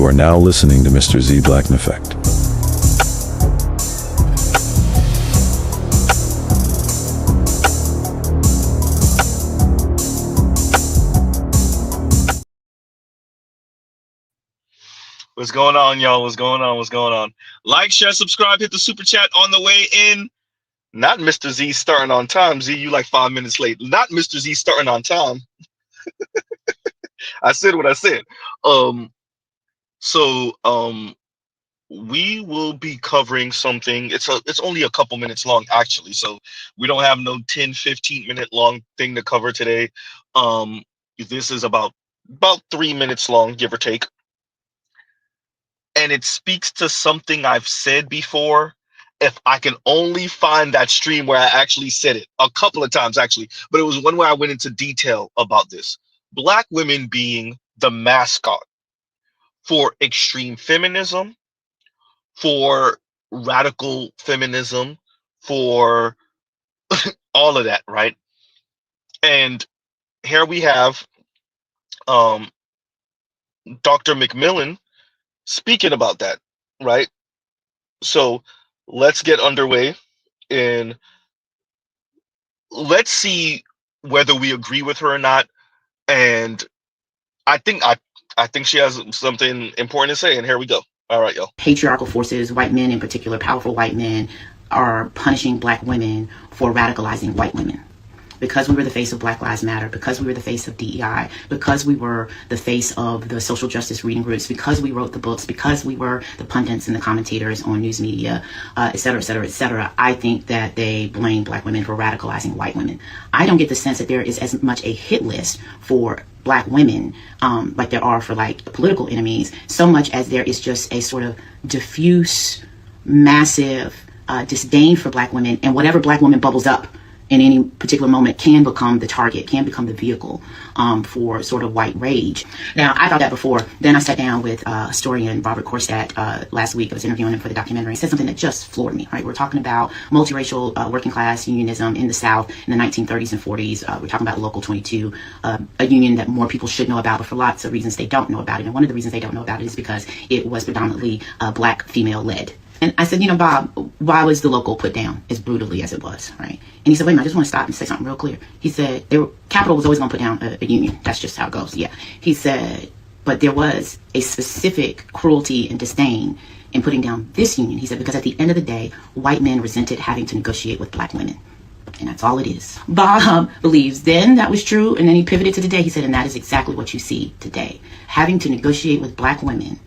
are now listening to Mr. Z Blackneffect. What's going on, y'all? What's going on? What's going on? Like, share, subscribe, hit the super chat on the way in. Not Mr. Z starting on time. Z, you like 5 minutes late. Not Mr. Z starting on time. I said what I said. We will be covering something. It's only a couple minutes long, actually. So we don't have no 10-15 minute long thing to cover today. This is about 3 minutes long, give or take. And it speaks to something I've said before. If I can only find that stream where I actually said it a couple of times, actually, but it was one where I went into detail about this. Black women being the mascot for extreme feminism, for radical feminism, for all of that, right? And here we have Dr. McMillan speaking about that, right? So let's get underway and let's see whether we agree with her or not. And I think she has something important to say, and here we go. All right, y'all. Patriarchal forces, white men in particular, powerful white men, are punishing black women for radicalizing white women. Because we were the face of Black Lives Matter, because we were the face of DEI, because we were the face of the social justice reading groups, because we wrote the books, because we were the pundits and the commentators on news media, et cetera, et cetera, et cetera, I think that they blame black women for radicalizing white women. I don't get the sense that there is as much a hit list for black women like there are for like political enemies, so much as there is just a sort of diffuse, massive disdain for black women, and whatever black woman bubbles up in any particular moment can become the target, can become the vehicle for sort of white rage. Now, I thought that before. Then I sat down with historian Robert Korstadt last week. I was interviewing him for the documentary. He said something that just floored me, right? We're talking about multiracial working class unionism in the South in the 1930s and 40s. We're talking about Local 22, a union that more people should know about, but for lots of reasons they don't know about it. And one of the reasons they don't know about it is because it was predominantly black female-led. And I said, Bob, why was the Local put down as brutally as it was, right? And he said, wait a minute, I just want to stop and say something real clear. He said, Capital was always going to put down a union. That's just how it goes, yeah. He said, but there was a specific cruelty and disdain in putting down this union. He said, because at the end of the day, white men resented having to negotiate with black women. And that's all it is. Bob believes then that was true, and then he pivoted to today. He said, and that is exactly what you see today. Having to negotiate with black women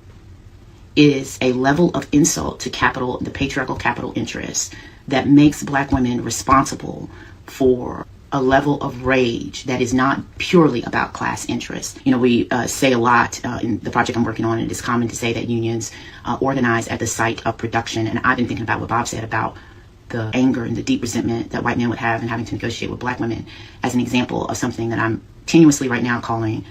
is a level of insult to capital, the patriarchal capital interests, that makes black women responsible for a level of rage that is not purely about class interests. We say a lot in the project I'm working on, and it is common to say that unions organize at the site of production. And I've been thinking about what Bob said about the anger and the deep resentment that white men would have in having to negotiate with black women as an example of something that I'm tenuously right now calling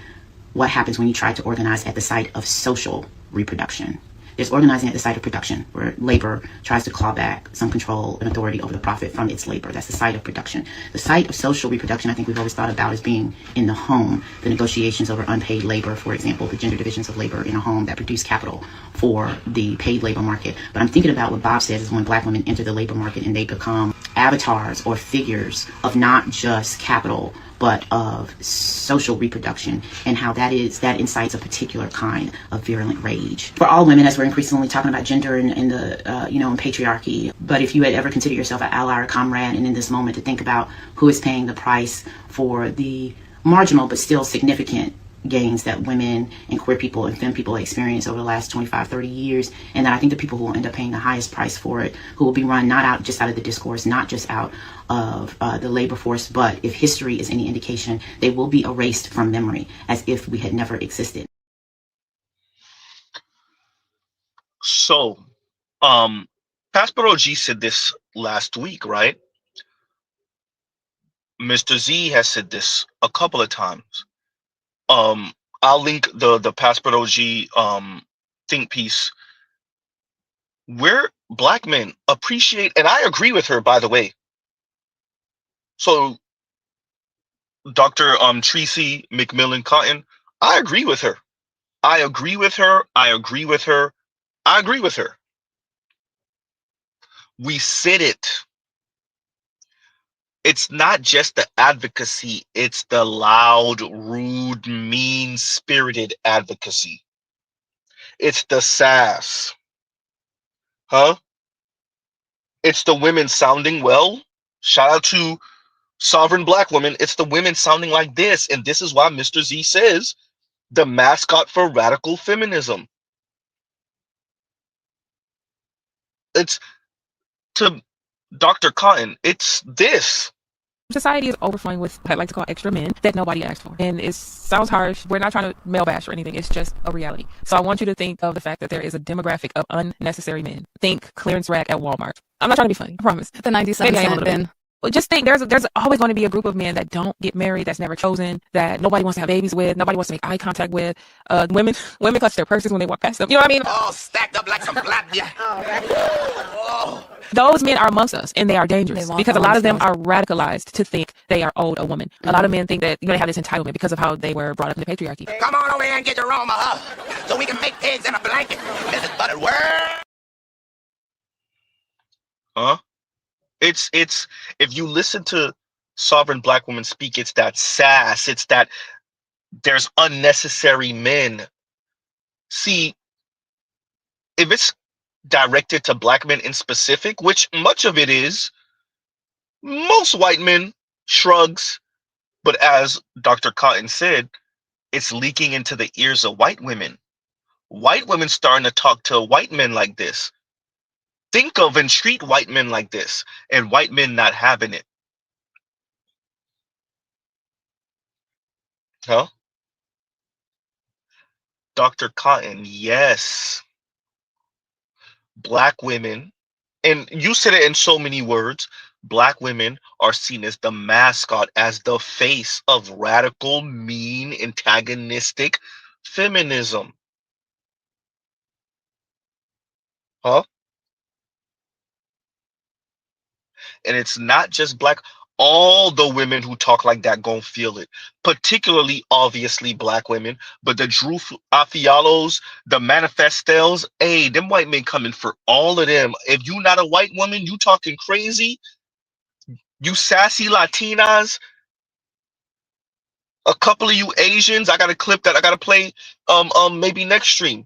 what happens when you try to organize at the site of social reproduction. There's organizing at the site of production, where labor tries to claw back some control and authority over the profit from its labor. That's the site of production. The site of social reproduction, I think we've always thought about as being in the home. The negotiations over unpaid labor, for example, the gender divisions of labor in a home that produce capital for the paid labor market. But I'm thinking about what Bob says is when black women enter the labor market and they become avatars or figures of not just capital, but of social reproduction, and how that incites a particular kind of virulent rage for all women, as we're increasingly talking about gender and the and patriarchy. But if you had ever considered yourself an ally or comrade, and in this moment to think about who is paying the price for the marginal but still significant gains that women and queer people and femme people experience over the last 25, 30 years, and that I think the people who will end up paying the highest price for it, who will be run not just out of the discourse, not just out of the labor force, but if history is any indication, they will be erased from memory as if we had never existed. So, Pastor OG said this last week, right? Mr. Z has said this a couple of times. I'll link the Passport OG think piece where black men appreciate, and I agree with her, by the way. So Dr. Tracy McMillan Cotton, I agree with her. I agree with her. I agree with her. I agree with her. We said it. It's not just the advocacy, it's the loud, rude, mean-spirited advocacy. It's the sass. Huh? It's the women sounding well. Shout out to sovereign black women. It's the women sounding like this. And this is why Mr. Z says the mascot for radical feminism. It's to Dr. Cotton. It's this. Society is overflowing with what I like to call extra men that nobody asked for. And it sounds harsh. We're not trying to male bash or anything. It's just a reality. So I want you to think of the fact that there is a demographic of unnecessary men. Think clearance rack at Walmart. I'm not trying to be funny. I promise. The 97 bin. Well, just think there's always going to be a group of men that don't get married, that's never chosen, that nobody wants to have babies with, nobody wants to make eye contact with. Women clutch their purses when they walk past them. You know what I mean? All stacked up like some black. Yeah. Oh. Those men are amongst us, and they are dangerous because a lot of them are radicalized to think they are owed a woman. A lot of men think that they have this entitlement because of how they were brought up in the patriarchy. Come on over here and get your Roma up so we can make pigs in a blanket. Mrs. Butterworth. Huh? It's if you listen to sovereign black women speak, it's that sass. It's that there's unnecessary men. See, if it's directed to black men in specific, which much of it is, most white men shrugs, but as Dr. Cotton said, it's leaking into the ears of white women. White women starting to talk to white men like this. Think of and treat white men like this, and white men not having it. Huh? Dr. Cotton, yes. Black women, and you said it in so many words, black women are seen as the mascot, as the face of radical, mean, antagonistic feminism. Huh? And it's not just black. All the women who talk like that gonna feel it. Particularly, obviously, black women. But the Drew Afialos, the Manifestels, hey, them white men coming for all of them. If you not a white woman, you talking crazy. You sassy Latinas, a couple of you Asians. I got a clip that I gotta play maybe next stream.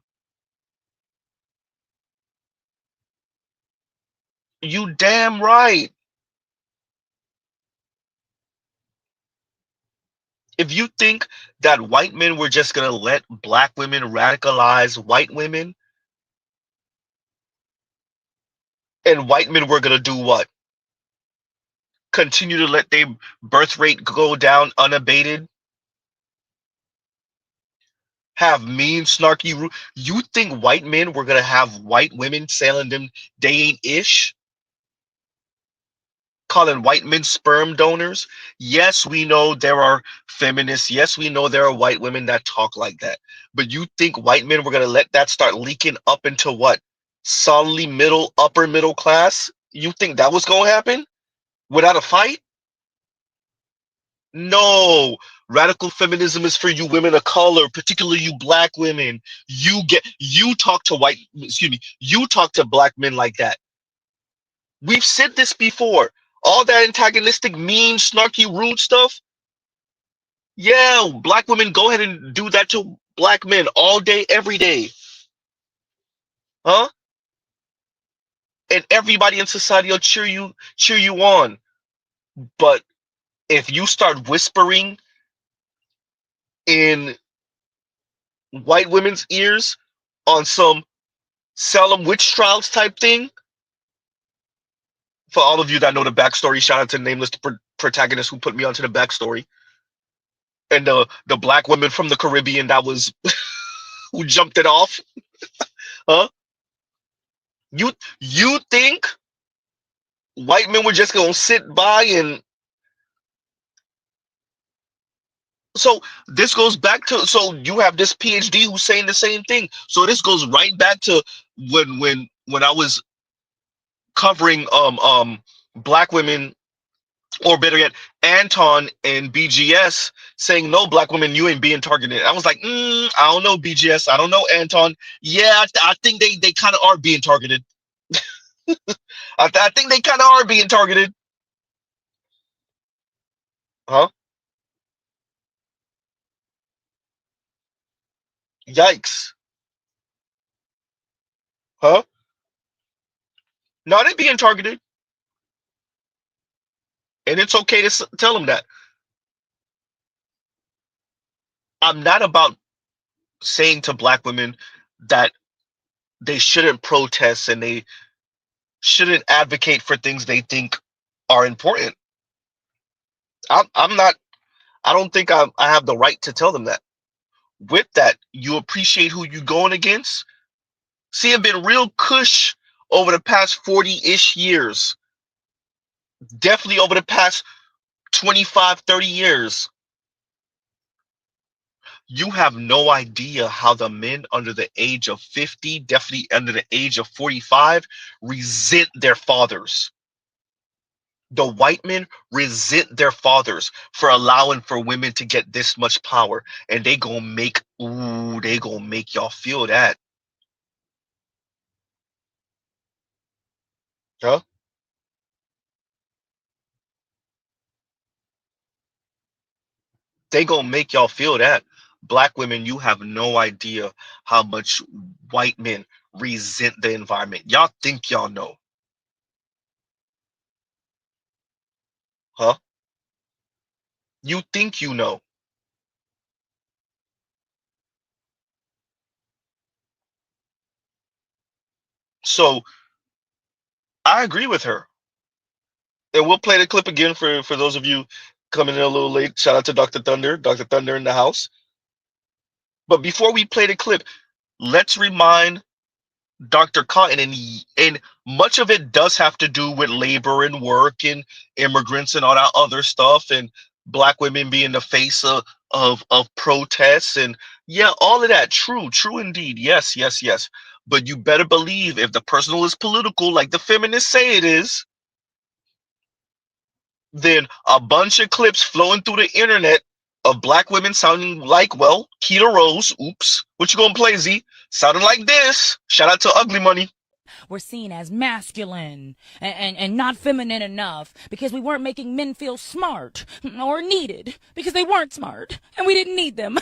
You damn right. If you think that white men were just gonna let black women radicalize white women, and white men were gonna do what? Continue to let their birth rate go down unabated? Have mean, snarky, you think white men were gonna have white women telling them they ain't ish? Calling white men sperm donors? Yes, we know there are feminists. Yes, we know there are white women that talk like that. But you think white men were going to let that start leaking up into what? Solidly upper middle class? You think that was going to happen without a fight? No. Radical feminism is for you women of color, particularly you black women. You talk to you talk to black men like that. We've said this before. All that antagonistic, mean, snarky, rude stuff. Yeah, black women, go ahead and do that to black men all day, every day. Huh? And everybody in society will cheer you on. But if you start whispering in white women's ears on some Salem witch trials type thing, for all of you that know the backstory, shout out to nameless protagonist who put me onto the backstory. And the black woman from the Caribbean that was who jumped it off. Huh? You think white men were just gonna sit by and so this goes back to so you have this PhD who's saying the same thing. So this goes right back to when I was covering black women Or better yet, Anton and BGS saying, "No, black women, you ain't being targeted." I was like, I don't know, BGS. I don't know, Anton. Yeah, I think they kind of are being targeted. I think they kind of are being targeted. Huh? Yikes. Huh? No, they being targeted. And it's okay to tell them that. I'm not about saying to black women that they shouldn't protest and they shouldn't advocate for things they think are important. I'm not. I don't think I have the right to tell them that. With that, you appreciate who you going against. See, it's been real cush over the past 40-ish years. Definitely over the past 25, 30 years. You have no idea how the men under the age of 50, definitely under the age of 45, resent their fathers. The white men resent their fathers for allowing for women to get this much power. And they gonna make y'all feel that. Huh? They gonna make y'all feel that. Black women, you have no idea how much white men resent the environment. Y'all think y'all know. Huh? You think you know. So I agree with her. And we'll play the clip again for those of you coming in a little late. Shout out to Dr. Thunder in the house. But before we play the clip, let's remind Dr. Cotton, and much of it does have to do with labor and work and immigrants and all that other stuff, and black women being the face of protests, and yeah, all of that. True indeed. Yes, yes, yes. But you better believe if the personal is political, like the feminists say it is, then a bunch of clips flowing through the internet of black women sounding like, well, Keita Rose, oops, what you gonna play, Z? Sounding like this. Shout out to Ugly Money. Were seen as masculine and not feminine enough because we weren't making men feel smart or needed because they weren't smart and we didn't need them.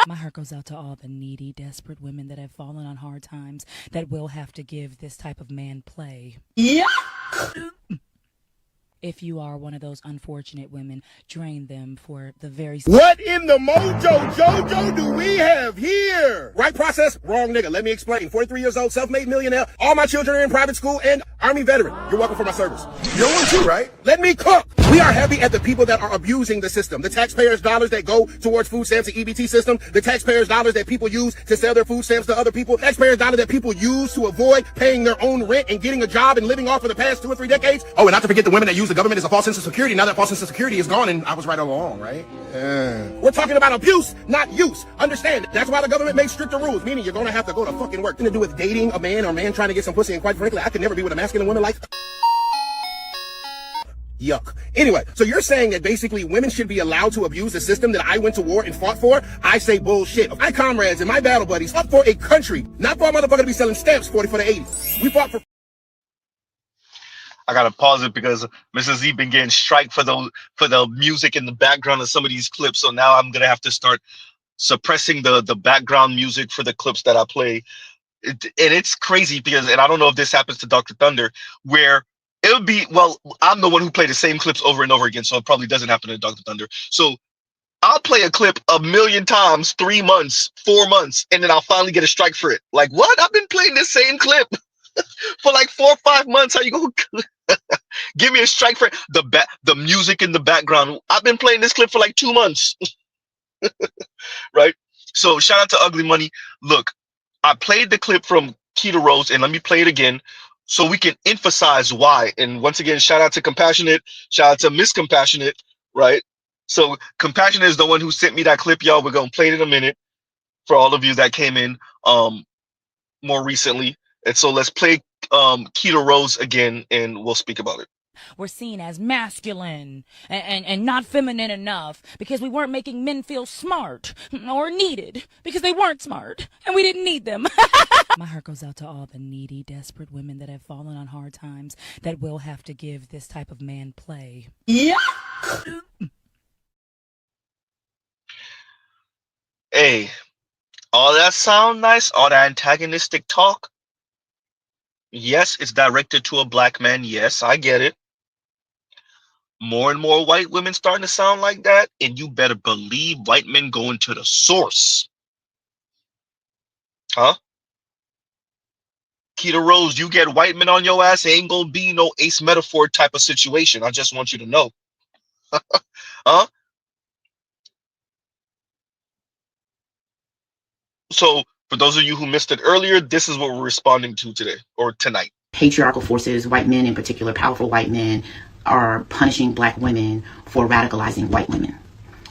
My heart goes out to all the needy, desperate women that have fallen on hard times that will have to give this type of man play. Yeah. If you are one of those unfortunate women, drain them for the very... What in the mojo jojo do we have here? Right process? Wrong nigga. Let me explain. 43 years old, self-made millionaire. All my children are in private school and Army veteran. You're welcome for my service. You're one too, right? Let me cook. We are happy at the people that are abusing the system. The taxpayers' dollars that go towards food stamps and EBT system. The taxpayers' dollars that people use to sell their food stamps to other people. Taxpayers' dollars that people use to avoid paying their own rent and getting a job and living off for the past 2 or 3 decades. Oh, and not to forget the women that use the government as a false sense of security. Now that false sense of security is gone, and I was right all along, right? We're talking about abuse, not use. Understand? That's why the government makes stricter rules, meaning you're gonna have to go to fucking work. Nothing to do with dating a man or a man trying to get some pussy, and quite frankly, I could never be with a masculine woman like... Yuck. Anyway, so you're saying that basically women should be allowed to abuse the system that I went to war and fought for? I say bullshit. My comrades and my battle buddies fought for a country, not for a motherfucker to be selling stamps 40 for the 80. We fought for... I gotta pause it because Mrs. Z been getting strike for the music in the background of some of these clips. So now I'm gonna have to start suppressing the background music for the clips that I play. And it's crazy because, and I don't know if this happens to Dr. Thunder, where it would be, well, I'm the one who played the same clips over and over again, so it probably doesn't happen to Dr. Thunder. So I'll play a clip 1,000,000 times, 3 months, 4 months, and then I'll finally get a strike for it. Like, what? I've been playing this same clip for like 4 or 5 months. How you gonna give me a strike for it? The music in the background? I've been playing this clip for like 2 months. Right? So shout out to Ugly Money. Look, I played the clip from Keita Rose, and let me play it again so we can emphasize why. And once again, shout out to Compassionate, shout out to Miss Compassionate, right? So Compassionate is the one who sent me that clip, y'all. We're gonna play it in a minute for all of you that came in more recently. And so let's play Keita Rose again, and we'll speak about it. We're seen as masculine and not feminine enough because we weren't making men feel smart or needed because they weren't smart and we didn't need them. My heart goes out to all the needy, desperate women that have fallen on hard times that will have to give this type of man play. Yeah. Hey, all that sound nice, all that antagonistic talk. Yes, it's directed to a black man. Yes, I get it. More and more white women starting to sound like that, and you better believe white men going to the source. Huh? Keita Rose, you get white men on your ass, it ain't gonna be no ace metaphor type of situation. I just want you to know. Huh? So, for those of you who missed it earlier, this is what we're responding to today, or tonight. Patriarchal forces, white men in particular, powerful white men, are punishing black women for radicalizing white women.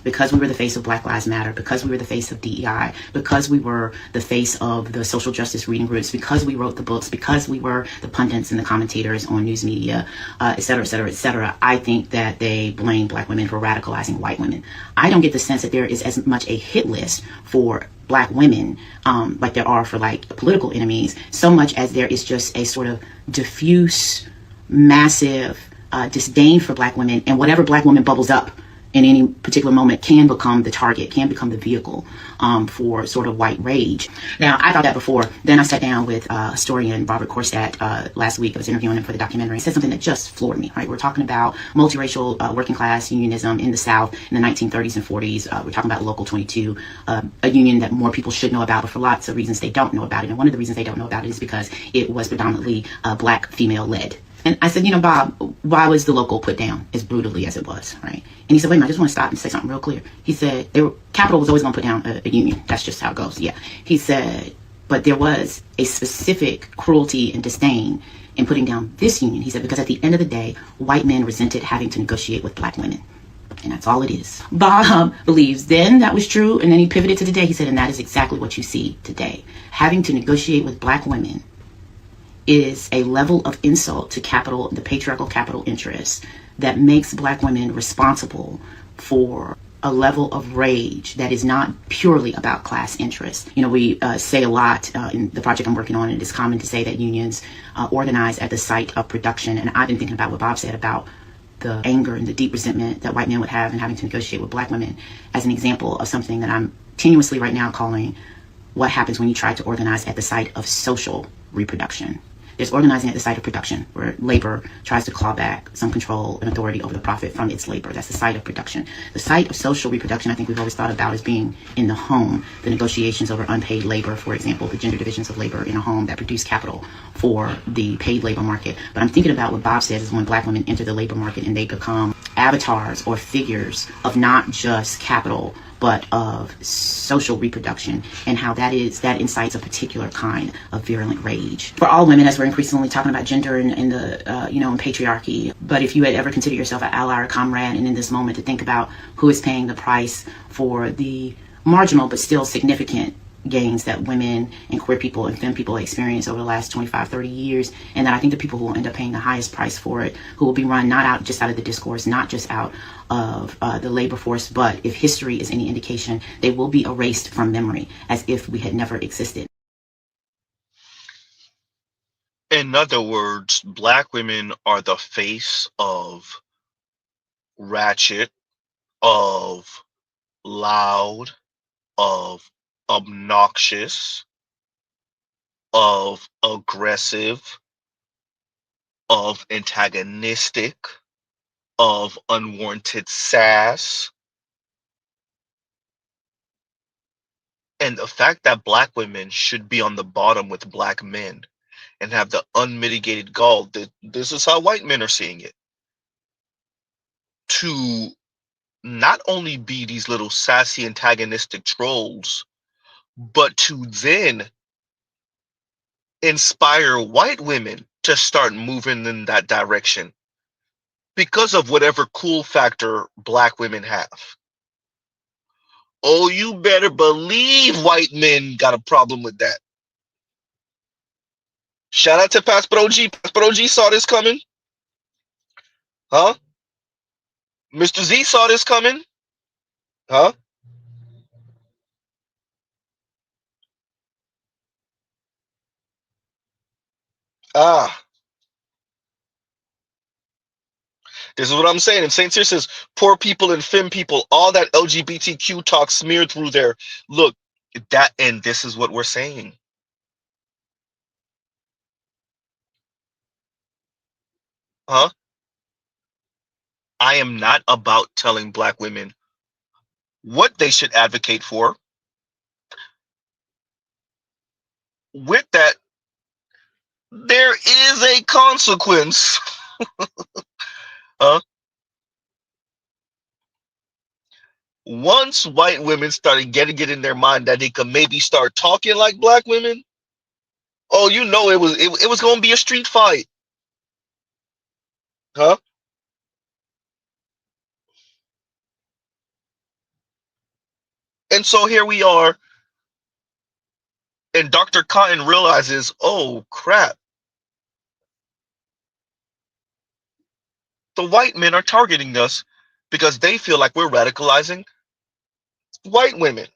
Because we were the face of Black Lives Matter, because we were the face of DEI, because we were the face of the social justice reading groups, because we wrote the books, because we were the pundits and the commentators on news media, et cetera, et cetera, et cetera, I think that they blame black women for radicalizing white women. I don't get the sense that there is as much a hit list for black women like there are for like political enemies, so much as there is just a sort of diffuse, massive disdain for black women, and whatever black woman bubbles up in any particular moment can become the target, can become the vehicle for sort of white rage. Now, I thought that before. Then I sat down with historian Robert Korstadt last week. I was interviewing him for the documentary. He said something that just floored me, right? We're talking about multiracial working class unionism in the South in the 1930s and 40s. We're talking about Local 22, a union that more people should know about, but for lots of reasons they don't know about it. And one of the reasons they don't know about it is because it was predominantly black female-led. And I said, Bob, why was the Local put down as brutally as it was, right? And he said, wait a minute, I just want to stop and say something real clear. He said, Capital was always going to put down a union. That's just how it goes, yeah. He said, but there was a specific cruelty and disdain in putting down this union. He said, because at the end of the day, white men resented having to negotiate with black women. And that's all it is. Bob believes then that was true, and then he pivoted to today. He said, and that is exactly what you see today. Having to negotiate with black women is a level of insult to capital, the patriarchal capital interests, that makes black women responsible for a level of rage that is not purely about class interests. We say a lot in the project I'm working on, and it is common to say that unions organize at the site of production. And I've been thinking about what Bob said about the anger and the deep resentment that white men would have in having to negotiate with black women as an example of something that I'm tenuously right now calling what happens when you try to organize at the site of social reproduction. There's organizing at the site of production, where labor tries to claw back some control and authority over the profit from its labor. That's the site of production. The site of social reproduction, I think we've always thought about as being in the home. The negotiations over unpaid labor, for example, the gender divisions of labor in a home that produce capital for the paid labor market. But I'm thinking about what Bob says is when black women enter the labor market and they become avatars or figures of not just capital, but of social reproduction, and how that incites a particular kind of virulent rage for all women, as we're increasingly talking about gender and the in patriarchy. But if you had ever considered yourself an ally or comrade, and in this moment to think about who is paying the price for the marginal but still significant gains that women and queer people and femme people experience over the last 25, 30 years, and that I think the people who will end up paying the highest price for it, who will be run not just out of the discourse, not just out of the labor force, but if history is any indication, they will be erased from memory as if we had never existed. In other words, black women are the face of ratchet, of loud, of obnoxious, of aggressive, of antagonistic, of unwarranted sass. And the fact that black women should be on the bottom with black men and have the unmitigated gall that this is how white men are seeing it, to not only be these little sassy antagonistic trolls, but to then inspire white women to start moving in that direction because of whatever cool factor black women have. Oh, you better believe white men got a problem with that. Shout out to Pastor OG. Pastor OG saw this coming. Huh? Mr. Z saw this coming? Huh? Ah, this is what I'm saying. And St. Cyr says, poor people and femme people, all that LGBTQ talk smeared through there. Look, that, and this is what we're saying. Huh? I am not about telling black women what they should advocate for. With that, there is a consequence. Huh? Once white women started getting it in their mind that they could maybe start talking like black women, oh, you know it was gonna be a street fight. Huh? And so here we are, and Dr. Cotton realizes, oh crap, the white men are targeting us because they feel like we're radicalizing white women.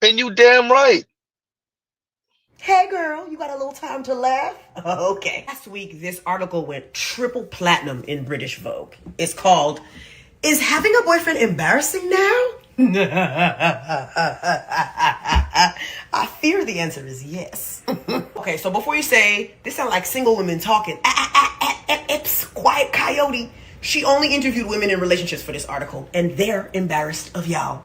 And you damn right. Hey girl, you got a little time to laugh? Okay. Last week, this article went triple platinum in British Vogue. It's called, Is Having a Boyfriend Embarrassing Now? I fear the answer is yes. Okay, so before you say, this sounds like single women talking, quiet coyote. She only interviewed women in relationships for this article, and they're embarrassed of y'all.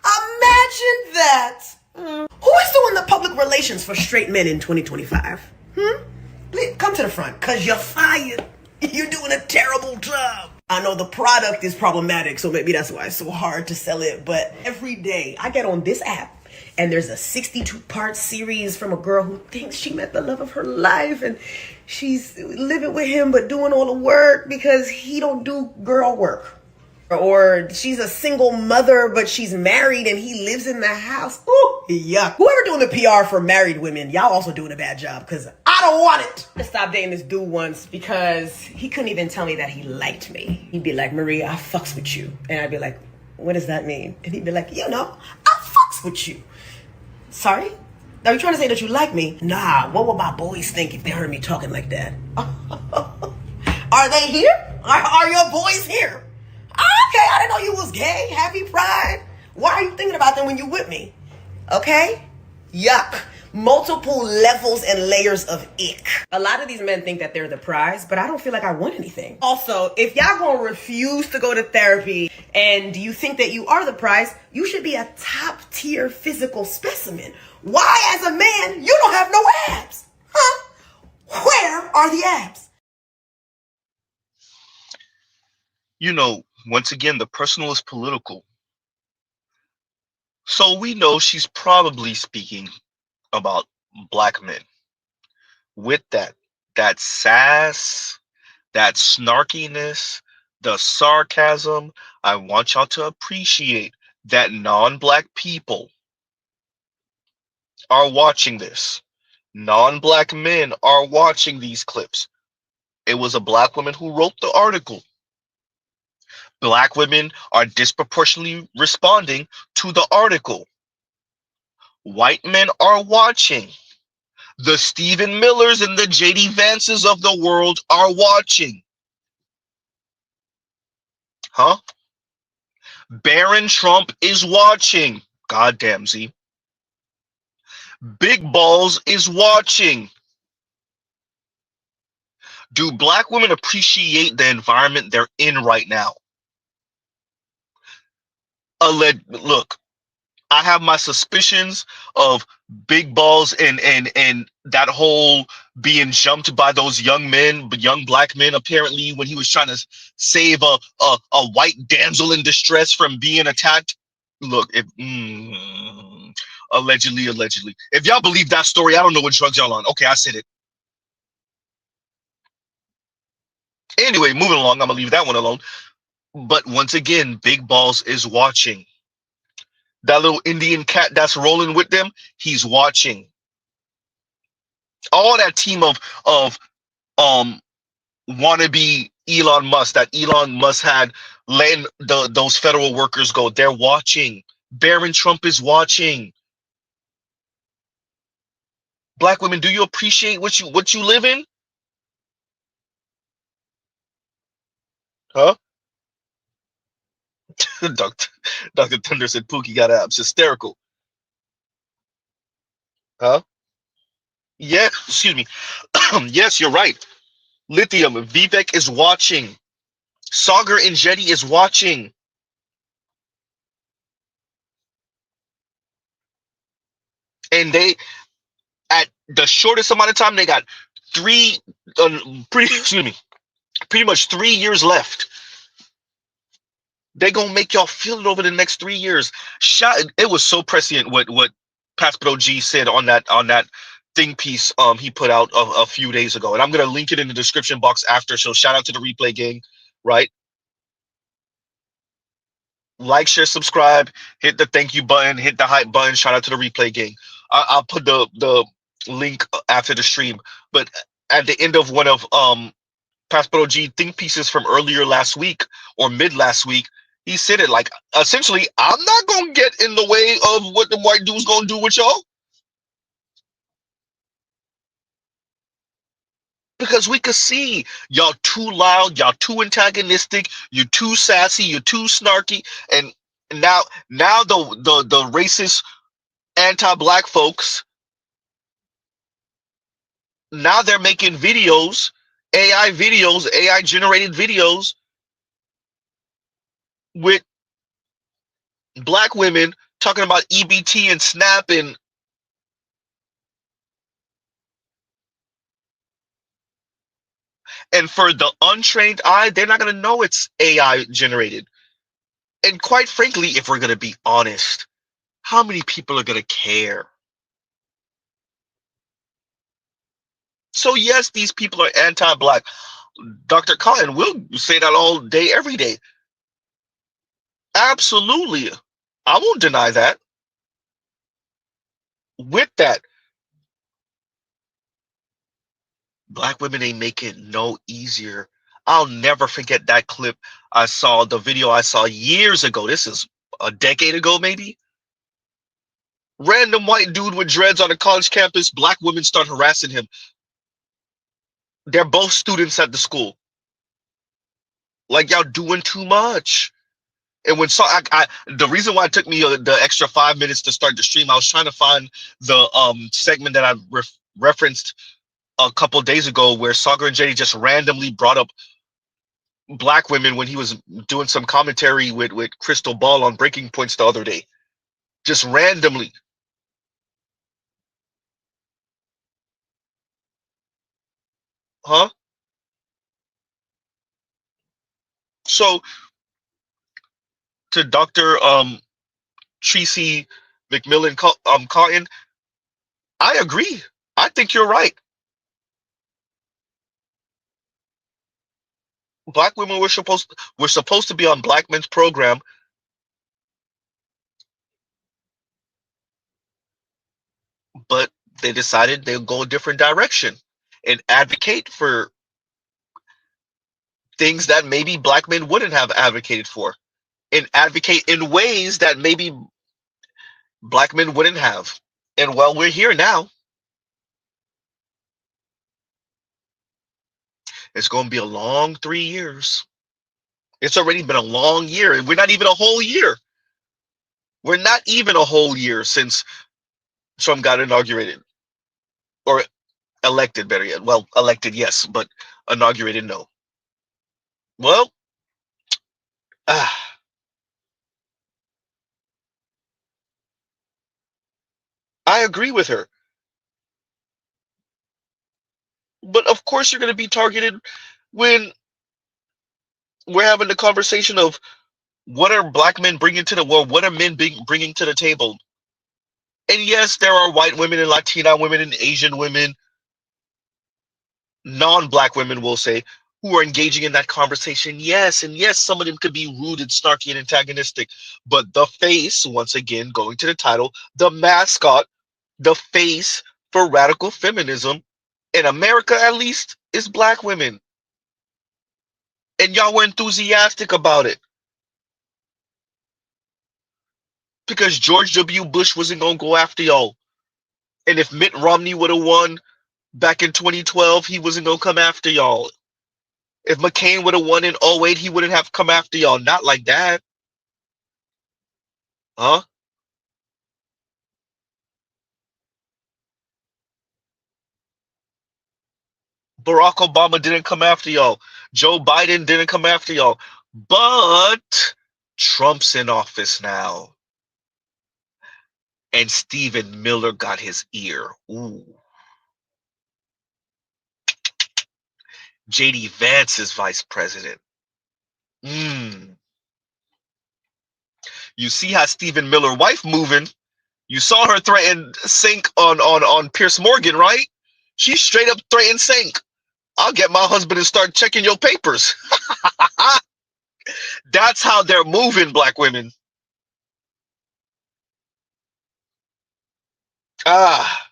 Imagine that. Who is doing the public relations for straight men in 2025? Please come to the front, cause you're fired. You're doing a terrible job. I know the product is problematic, so maybe that's why it's so hard to sell it, but every day I get on this app and there's a 62-part series from a girl who thinks she met the love of her life and she's living with him but doing all the work because he don't do girl work. Or she's a single mother, but she's married and he lives in the house. Ooh, yuck. Whoever doing the PR for married women, y'all also doing a bad job because I don't want it. I stopped dating this dude once because he couldn't even tell me that he liked me. He'd be like, Maria, I fucks with you. And I'd be like, what does that mean? And he'd be like, you know, I fucks with you. Sorry? Are you trying to say that you like me? Nah, what would my boys think if they heard me talking like that? Are they here? Are your boys here? Okay, I didn't know you was gay. Happy Pride. Why are you thinking about them when you with me? Okay? Yuck. Multiple levels and layers of ick. A lot of these men think that they're the prize, but I don't feel like I want anything. Also, if y'all gonna refuse to go to therapy and you think that you are the prize, you should be a top tier physical specimen. Why, as a man, you don't have no abs? Huh? Where are the abs? You know, once again, the personal is political. So we know she's probably speaking about black men. With that sass, that snarkiness, the sarcasm, I want y'all to appreciate that non-black people are watching this. Non-black men are watching these clips. It was a black woman who wrote the article. Black women are disproportionately responding to the article. White men are watching. The Stephen Millers and the JD Vances of the world are watching. Huh? Barron Trump is watching. Goddamn Z. Big Balls is watching. Do black women appreciate the environment they're in right now? Look, I have my suspicions of Big Balls and that whole being jumped by those young men, young black men, apparently when he was trying to save a white damsel in distress from being attacked. Look, allegedly. If y'all believe that story, I don't know what drugs y'all on. Okay, I said it. Anyway, moving along, I'm gonna leave that one alone. But once again, Big Balls is watching. That little Indian cat that's rolling with them, he's watching. All that team of wannabe Elon Musk, that Elon Musk had letting those federal workers go. They're watching. Barron Trump is watching. Black women, do you appreciate what you live in? Huh? Dr. Thunder said Pookie got abs. Hysterical. Huh? Yeah, excuse me. Yes, you're right. Lithium, Vivek is watching. Sagar and Jetty is watching. And they, at the shortest amount of time, they got three, excuse me, pretty much 3 years left. They're gonna make y'all feel it over the next 3 years. It was so prescient what Pastor G said on that thing piece he put out a few days ago, and I'm gonna link it in the description box after. So shout out to the replay gang, right? Like, share, subscribe, hit the thank you button, hit the hype button. Shout out to the replay gang. I'll put the link after the stream. But at the end of one of Pastor G think pieces from earlier last week or mid last week, he said it like essentially, I'm not gonna get in the way of what the white dude's gonna do with y'all. Because we could see y'all too loud, y'all too antagonistic, you too sassy, you too snarky, and now the racist anti-black folks, now they're making videos, AI generated videos with black women talking about EBT and SNAP, and for the untrained eye, they're not going to know it's AI generated. And quite frankly, if we're going to be honest, how many people are going to care? So yes, these people are anti-black. Dr. Cotton will say that all day, every day. Absolutely. I won't deny that. With that, black women ain't make it no easier. I'll never forget that clip I saw, the video I saw years ago. This is a decade ago, maybe. Random white dude with dreads on a college campus. Black women start harassing him. They're both students at the school. Like, y'all doing too much. And when the reason why it took me the extra 5 minutes to start the stream, I was trying to find the segment that I referenced a couple days ago where Sagar and Jetty just randomly brought up black women when he was doing some commentary with Crystal Ball on Breaking Points the other day. Just randomly. Huh? So to Dr. Tracy McMillan Cotton, I agree. I think you're right. Black women were supposed to be on black men's program, but they decided they'll go a different direction and advocate for things that maybe black men wouldn't have advocated for, and advocate in ways that maybe black men wouldn't have. And well, we're here now. It's going to be a long 3 years. It's already been a long year, and we're not even a whole year. We're not even a whole year since Trump got inaugurated, or elected, better yet. Well, elected, yes, but inaugurated, no. Well, I agree with her. But of course, you're going to be targeted when we're having the conversation of what are black men bringing to the world? What are men bringing to the table? And yes, there are white women and Latina women and Asian women, non-black women, will say, who are engaging in that conversation. Yes, and yes, some of them could be rude and snarky and antagonistic. But the face, once again, going to the title, the mascot, the face for radical feminism, in America at least, is black women. and y'all were enthusiastic about it because George W. Bush wasn't gonna go after y'all. And if Mitt Romney would have won back in 2012, he wasn't gonna come after y'all. If McCain would have won in '08, he wouldn't have come after y'all. Not like that. Huh? Barack Obama didn't come after y'all. Joe Biden didn't come after y'all. But Trump's in office now. And Stephen Miller got his ear. Ooh. JD Vance is vice president. Mm. You see how Stephen Miller wife moving. You saw her threaten Sink on Pierce Morgan, right? She straight up threatened Sink. I'll get my husband to start checking your papers. That's how they're moving, black women. Ah.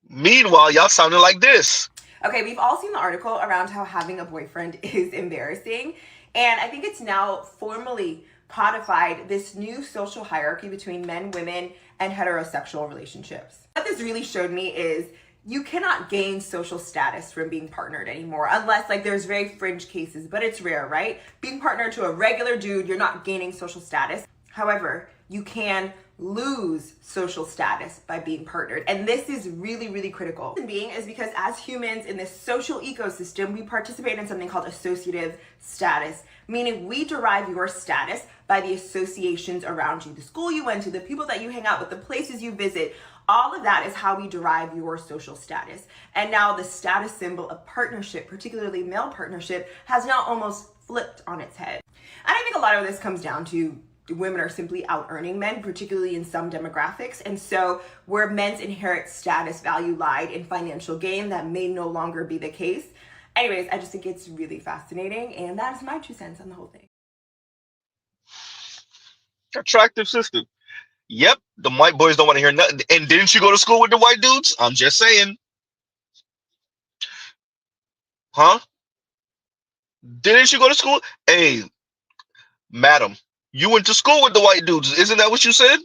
Meanwhile, y'all sounding like this. Okay, we've all seen the article around how having a boyfriend is embarrassing. And I think it's now formally codified this new social hierarchy between men, women, and heterosexual relationships. What this really showed me is you cannot gain social status from being partnered anymore, unless like there's very fringe cases, but it's rare, right? Being partnered to a regular dude, you're not gaining social status. However, you can lose social status by being partnered. And this is really, really critical. Being is because as humans in this social ecosystem, we participate in something called associative status, meaning we derive your status by the associations around you, the school you went to, the people that you hang out with, the places you visit. All of that is how we derive your social status. And now the status symbol of partnership, particularly male partnership, has now almost flipped on its head. And I think a lot of this comes down to women are simply out earning men, particularly in some demographics. And so where men's inherent status value lied in financial gain, that may no longer be the case. Anyways, I just think it's really fascinating. And that is my 2 cents on the whole thing. Attractive system. Yep, the white boys don't want to hear nothing. And didn't you go to school with the white dudes? I'm just saying. Huh? Didn't you go to school? Hey, madam, you went to school with the white dudes. Isn't that what you said?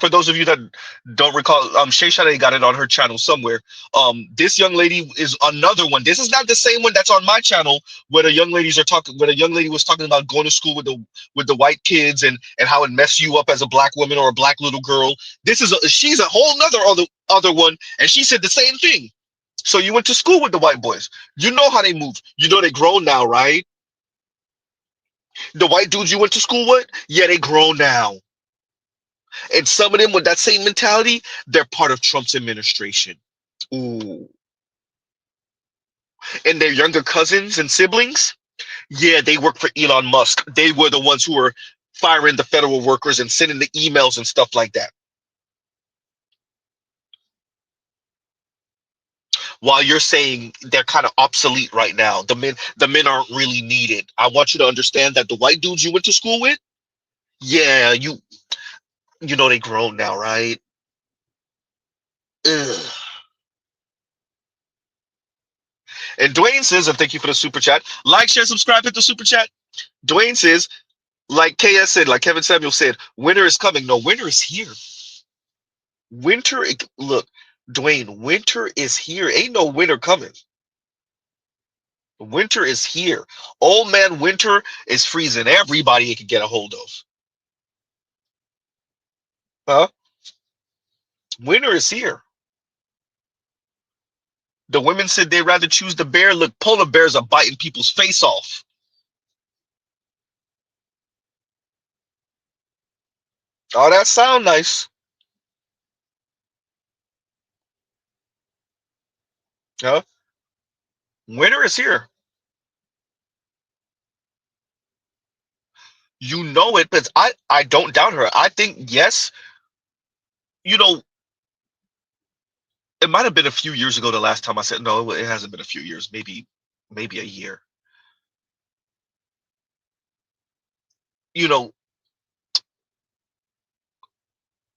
For those of you that don't recall, Shay Shade got it on her channel somewhere. This young lady is another one. This is not the same one that's on my channel where the young ladies are talking. Where the young lady was talking about going to school with the white kids and how it messed you up as a black woman or a black little girl. She's a whole nother other one, and she said the same thing. So you went to school with the white boys. You know how they move. You know they grown now, right? The white dudes you went to school with, yeah, they grown now. And some of them with that same mentality, they're part of Trump's administration. Ooh. And their younger cousins and siblings, yeah, they work for Elon Musk. They were the ones who were firing the federal workers and sending the emails and stuff like that. While you're saying they're kind of obsolete right now, the men aren't really needed. I want you to understand that the white dudes you went to school with, yeah, you know they grown now, right? Ugh. And Dwayne says, and thank you for the super chat. Like, share, subscribe, hit the super chat. Dwayne says, like KS said, like Kevin Samuel said, winter is coming. No, winter is here. Look, Dwayne, winter is here. Ain't no winter coming. Winter is here. Old man winter is freezing everybody it can get a hold of. Huh? Winter is here. The women said they'd rather choose the bear. Look, polar bears are biting people's face off. Oh, that sound nice. Huh? Winter is here. You know it, but I don't doubt her. I think, yes, you know, it might have been a few years ago the last time I said, no, it hasn't been a few years, maybe a year. You know,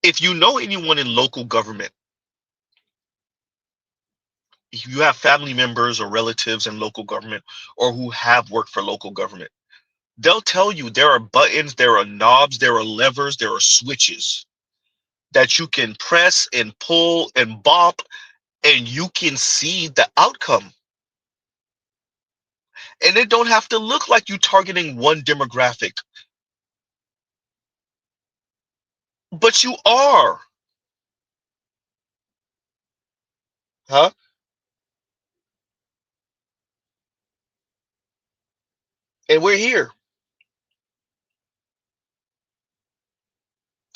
if you know anyone in local government if you have family members or relatives in local government or who have worked for local government, they'll tell you there are buttons, there are knobs, there are levers, there are switches that you can press and pull and bop, and you can see the outcome. And it don't have to look like you targeting one demographic, but you are, huh? And we're here,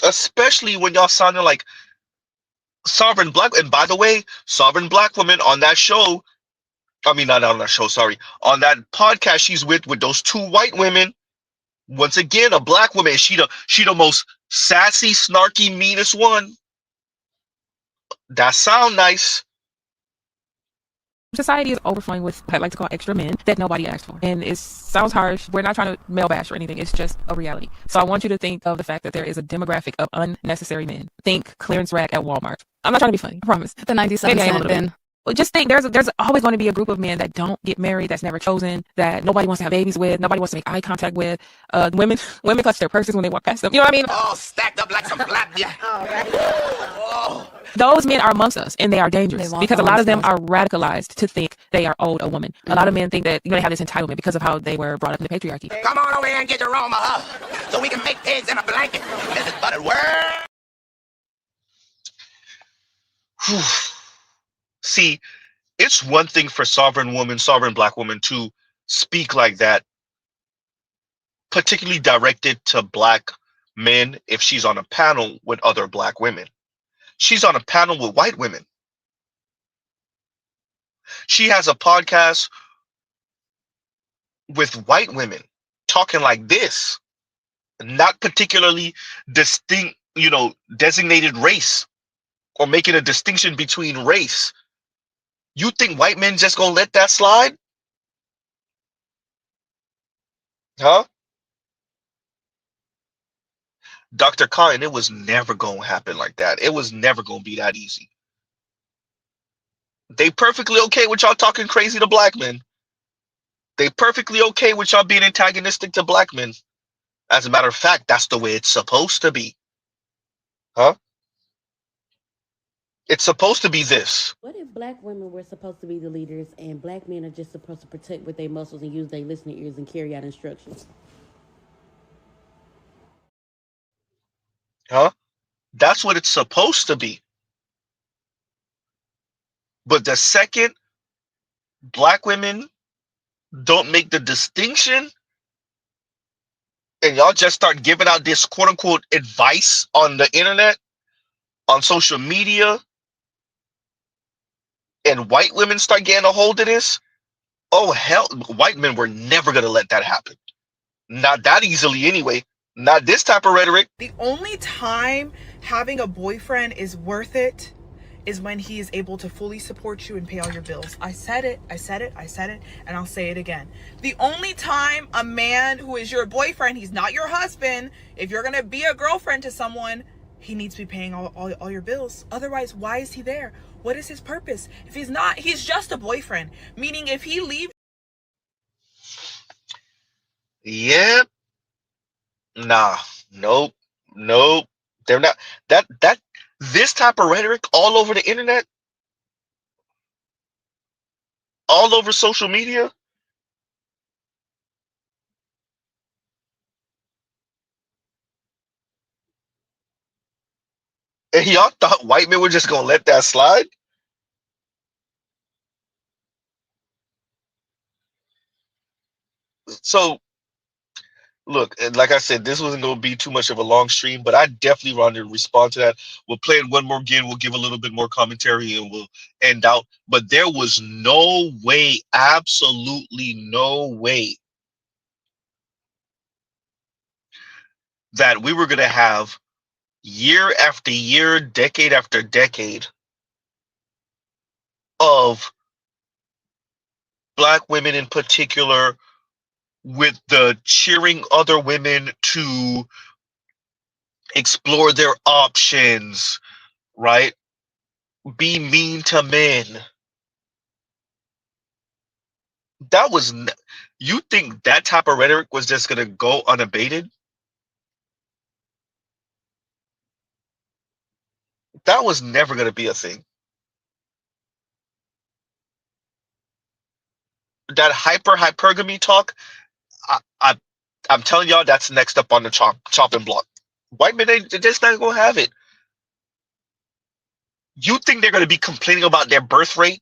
especially when y'all sounding like sovereign black. And by the way, sovereign black woman on that show, I mean, not on that show, sorry, on that podcast she's with those two white women. Once again, a black woman. She the most sassy, snarky, meanest one. That sound nice. Society is overflowing with what I like to call extra men that nobody asked for. And it sounds harsh. We're not trying to male bash or anything. It's just a reality. So I want you to think of the fact that there is a demographic of unnecessary men. Think clearance rack at Walmart. I'm not trying to be funny. I promise. The 97 cent bin. Well, just think there's always going to be a group of men that don't get married, that's never chosen, that nobody wants to have babies with, nobody wants to make eye contact with. Women clutch their purses when they walk past them. You know what I mean? All stacked up like some black. Yeah. Oh. Those men are amongst us, and they are dangerous because a lot of them are radicalized to think they are owed a woman. Mm-hmm. A lot of men think that they have this entitlement because of how they were brought up in the patriarchy. Come on over here and get your aroma up so we can make pigs in a blanket. Mrs. Butterworth. See, it's one thing for sovereign black woman to speak like that, particularly directed to black men if she's on a panel with other black women. She's on a panel with white women. She has a podcast with white women talking like this, not particularly distinct, designated race or making a distinction between race. You think white men just gonna let that slide? Huh? Dr. Khan, it was never gonna happen like that. It was never gonna be that easy. They perfectly okay with y'all talking crazy to black men. They perfectly okay with y'all being antagonistic to black men. As a matter of fact, that's the way it's supposed to be. Huh? It's supposed to be this. What if black women were supposed to be the leaders and black men are just supposed to protect with their muscles and use their listening ears and carry out instructions? Huh? That's what it's supposed to be. But the second black women don't make the distinction and y'all just start giving out this quote unquote advice on the internet, on social media, and white women start getting a hold of this, oh hell, white men were never going to let that happen. Not that easily anyway. Not this type of rhetoric. The only time having a boyfriend is worth it is when he is able to fully support you and pay all your bills. I said it, and I'll say it again. The only time a man who is your boyfriend, he's not your husband, if you're going to be a girlfriend to someone, he needs to be paying all your bills. Otherwise, why is he there? What is his purpose? If he's not, he's just a boyfriend. Meaning if he leaves. Yep. Nah. Nope. They're not. This type of rhetoric all over the internet, all over social media. And y'all thought white men were just gonna let that slide? So, look, and like I said, this wasn't going to be too much of a long stream, but I definitely wanted to respond to that. We'll play it one more again. We'll give a little bit more commentary and we'll end out. But there was no way, absolutely no way, that we were going to have year after year, decade after decade of black women in particular with the cheering other women to explore their options, right? Be mean to men, That was, you think that type of rhetoric was just going to go unabated? That was never going to be a thing. That hypergamy talk, I, I, I'm telling y'all, that's next up on the chopping block. White men, they're just not going to have it. You think they're going to be complaining about their birth rate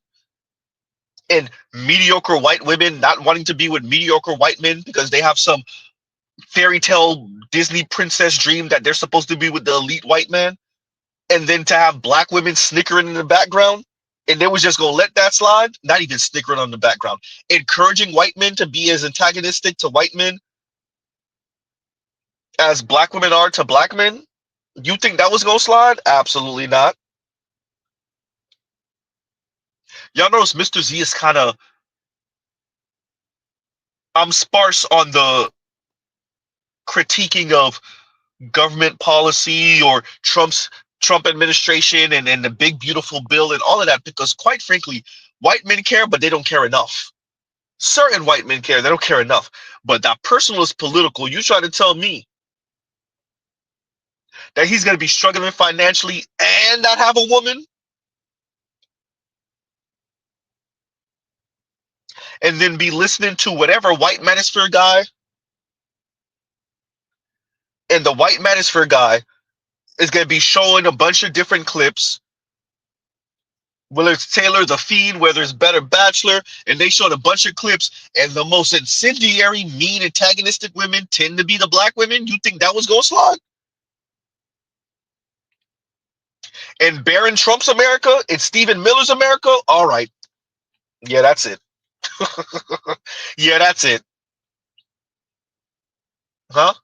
and mediocre white women not wanting to be with mediocre white men because they have some fairy tale Disney princess dream that they're supposed to be with the elite white man, and then to have black women snickering in the background, and they was just gonna let that slide? Not even snickering on the background, encouraging white men to be as antagonistic to white men as black women are to black men. You think that was gonna slide? Absolutely not. Y'all notice Mr. Z is kind of, I'm sparse on the critiquing of government policy or Trump administration and the big beautiful bill and all of that, because quite frankly, white men care, but they don't care enough. Certain white men care, they don't care enough. But that personalist political, you try to tell me that he's going to be struggling financially and not have a woman, and then be listening to whatever white manosphere guy, and the white manosphere guy is going to be showing a bunch of different clips, whether it's Taylor the Fiend, whether it's Better Bachelor, and they showed a bunch of clips, and the most incendiary, mean, antagonistic women tend to be the black women. You think that was going to slide? And Barron Trump's America and Stephen Miller's America? All right. Yeah, that's it. Yeah, that's it. Huh?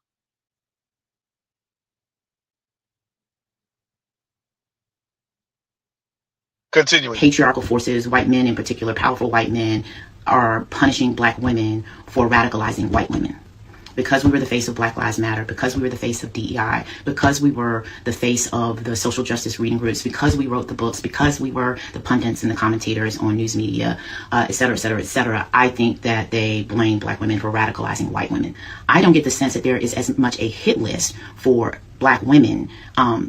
Continuing. Patriarchal forces, white men in particular, powerful white men, are punishing black women for radicalizing white women. Because we were the face of Black Lives Matter, because we were the face of DEI, because we were the face of the social justice reading groups, because we wrote the books, because we were the pundits and the commentators on news media, et cetera, et cetera, et cetera, I think that they blame black women for radicalizing white women. I don't get the sense that there is as much a hit list for black women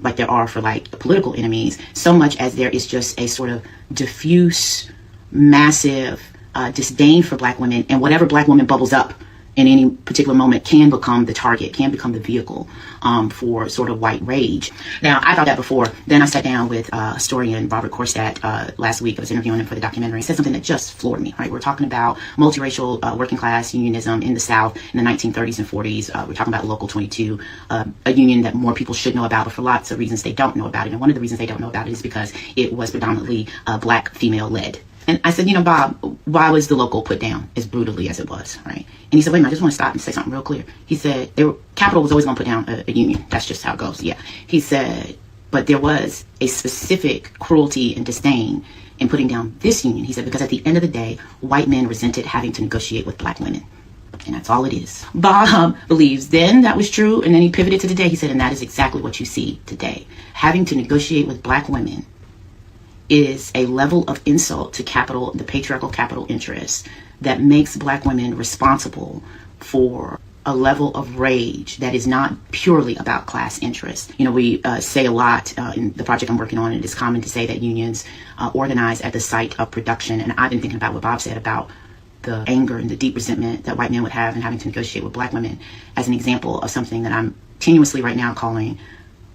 like there are for like political enemies, so much as there is just a sort of diffuse, massive disdain for black women, and whatever black woman bubbles up in any particular moment can become the target, can become the vehicle for sort of white rage. Now, I thought that before. Then I sat down with historian Robert Korstadt last week. I was interviewing him for the documentary. He said something that just floored me, right? We're talking about multiracial working class unionism in the South in the 1930s and 40s. We're talking about Local 22, a union that more people should know about, but for lots of reasons they don't know about it. And one of the reasons they don't know about it is because it was predominantly black female-led. And I said, you know, Bob, why was the local put down as brutally as it was, right? And he said, wait a minute, I just want to stop and say something real clear. He said, Capital was always going to put down a union. That's just how it goes. Yeah. He said, but there was a specific cruelty and disdain in putting down this union. He said, because at the end of the day, white men resented having to negotiate with black women. And that's all it is. Bob believes then that was true. And then he pivoted to today. He said, and that is exactly what you see today. Having to negotiate with black women is a level of insult to capital, the patriarchal capital interests, that makes black women responsible for a level of rage that is not purely about class interests. You know, we say a lot in the project I'm working on, it is common to say that unions organize at the site of production. And I've been thinking about what Bob said about the anger and the deep resentment that white men would have in having to negotiate with black women as an example of something that I'm tenuously right now calling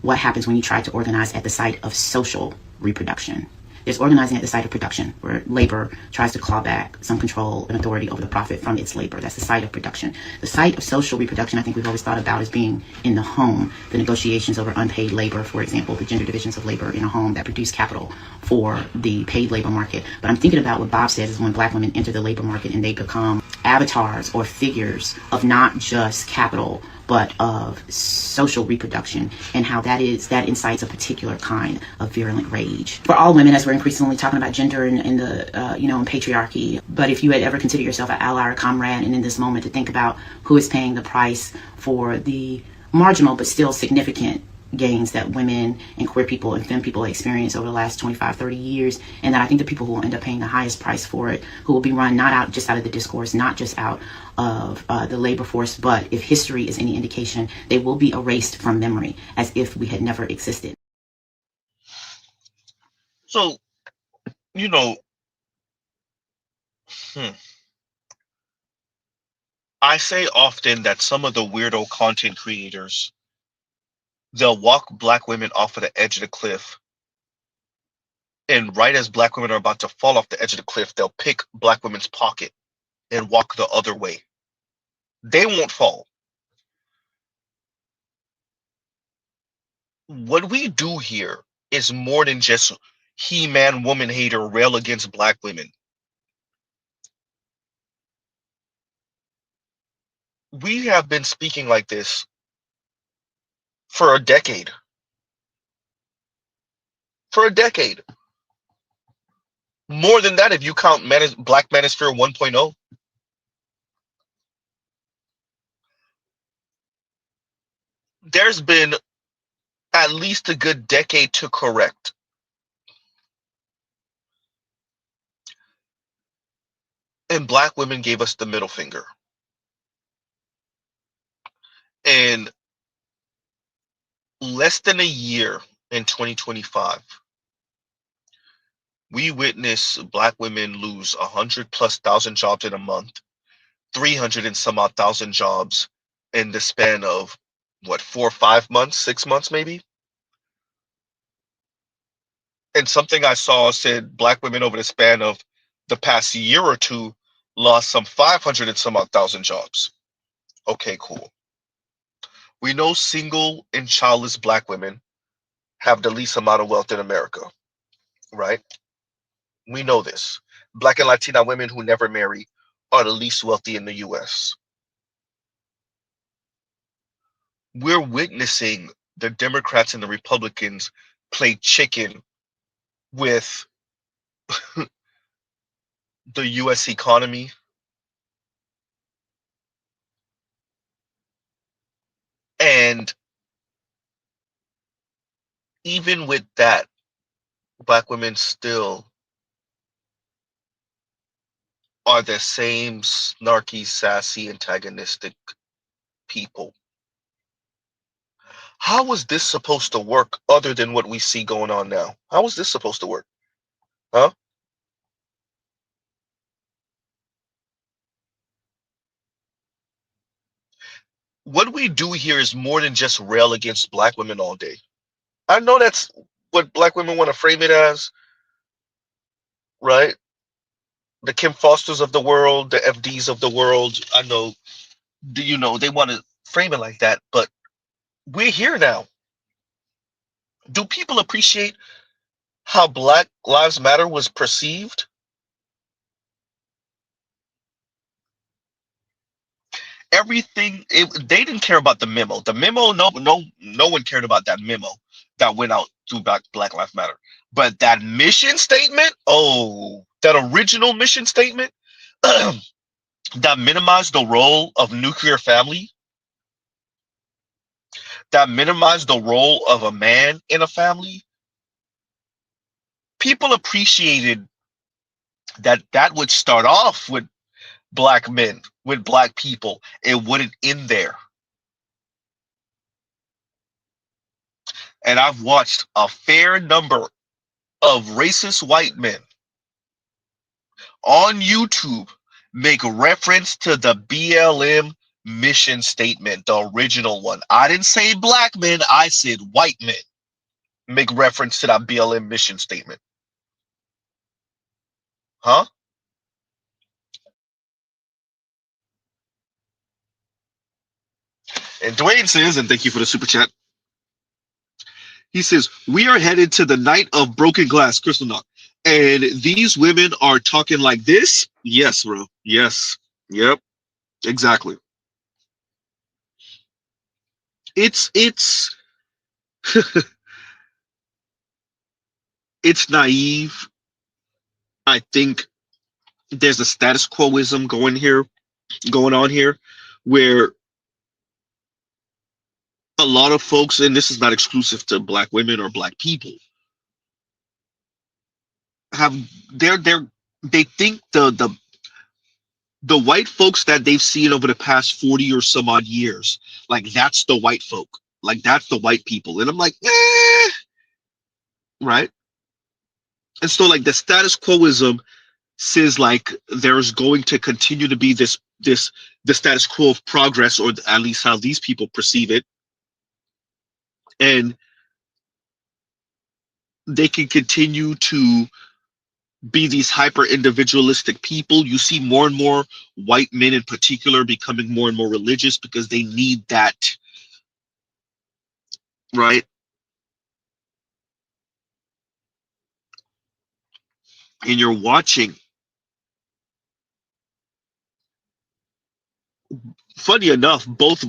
what happens when you try to organize at the site of social reproduction. There's organizing at the site of production, where labor tries to claw back some control and authority over the profit from its labor. That's the site of production. The site of social reproduction, I think we've always thought about as being in the home. The negotiations over unpaid labor, for example, the gender divisions of labor in a home that produce capital for the paid labor market. But I'm thinking about what Bob says is when black women enter the labor market and they become avatars or figures of not just capital, but of social reproduction, and how that incites a particular kind of virulent rage for all women, as we're increasingly talking about gender and the in patriarchy. But if you had ever considered yourself an ally or a comrade, and in this moment to think about who is paying the price for the marginal but still significant gains that women and queer people and femme people experience over the last 25, 30 years. And that I think the people who will end up paying the highest price for it, who will be run not out just out of the discourse, not just out of the labor force, but if history is any indication, they will be erased from memory as if we had never existed. So, you know, I say often that some of the weirdo content creators, they'll walk black women off of the edge of the cliff, and right as black women are about to fall off the edge of the cliff, they'll pick black women's pocket and walk the other way. They won't fall. What we do here is more than just he-man, woman hater, rail against black women. We have been speaking like this for a decade. For a decade. More than that if you count Black Manosphere 1.0. There's been at least a good decade to correct. And black women gave us the middle finger. And less than a year in 2025, we witness black women lose 100,000+ jobs in a month, 300 and some odd thousand jobs in the span of what, 4 or 5 months, 6 months maybe? And something I saw said black women over the span of the past year or two lost some 500 and some odd thousand jobs. Okay, cool. We know single and childless black women have the least amount of wealth in America, right? We know this. Black and Latina women who never marry are the least wealthy in the US. We're witnessing the Democrats and the Republicans play chicken with the US economy. And even with that, black women still are the same snarky, sassy, antagonistic people. How is this supposed to work other than what we see going on now? How is this supposed to work? Huh? What we do here is more than just rail against black women all day. I know that's what black women want to frame it as, right? The Kim Fosters of the world, the FDs of the world. I know, they want to frame it like that, but we're here now. Do people appreciate how Black Lives Matter was perceived? Everything, they didn't care about the memo. The memo, no one cared about that memo that went out through Black Lives Matter. But that mission statement, that original mission statement that minimized the role of nuclear family, that minimized the role of a man in a family, people appreciated that would start off with black men, with black people. It wouldn't end there. And I've watched a fair number of racist white men on YouTube make reference to the BLM mission statement, the original one. I didn't say black men, I said white men make reference to that BLM mission statement. Huh? And Dwayne says, and thank you for the super chat, he says, we are headed to the night of broken glass, Crystal Knock. And these women are talking like this? Yes, bro. Yes. Yep. Exactly. It's it's naive. I think there's a status quoism going on here, where a a lot of folks, and this is not exclusive to black women or black people, have they're they think the white folks that they've seen over the past 40 or some odd years, like that's the white folk, like that's the white people. And I'm like, right? And so like the status quoism says like there's going to continue to be this the status quo of progress, or at least how these people perceive it. And they can continue to be these hyper individualistic people. You see more and more white men in particular becoming more and more religious because they need that, right? And you're watching, funny enough, both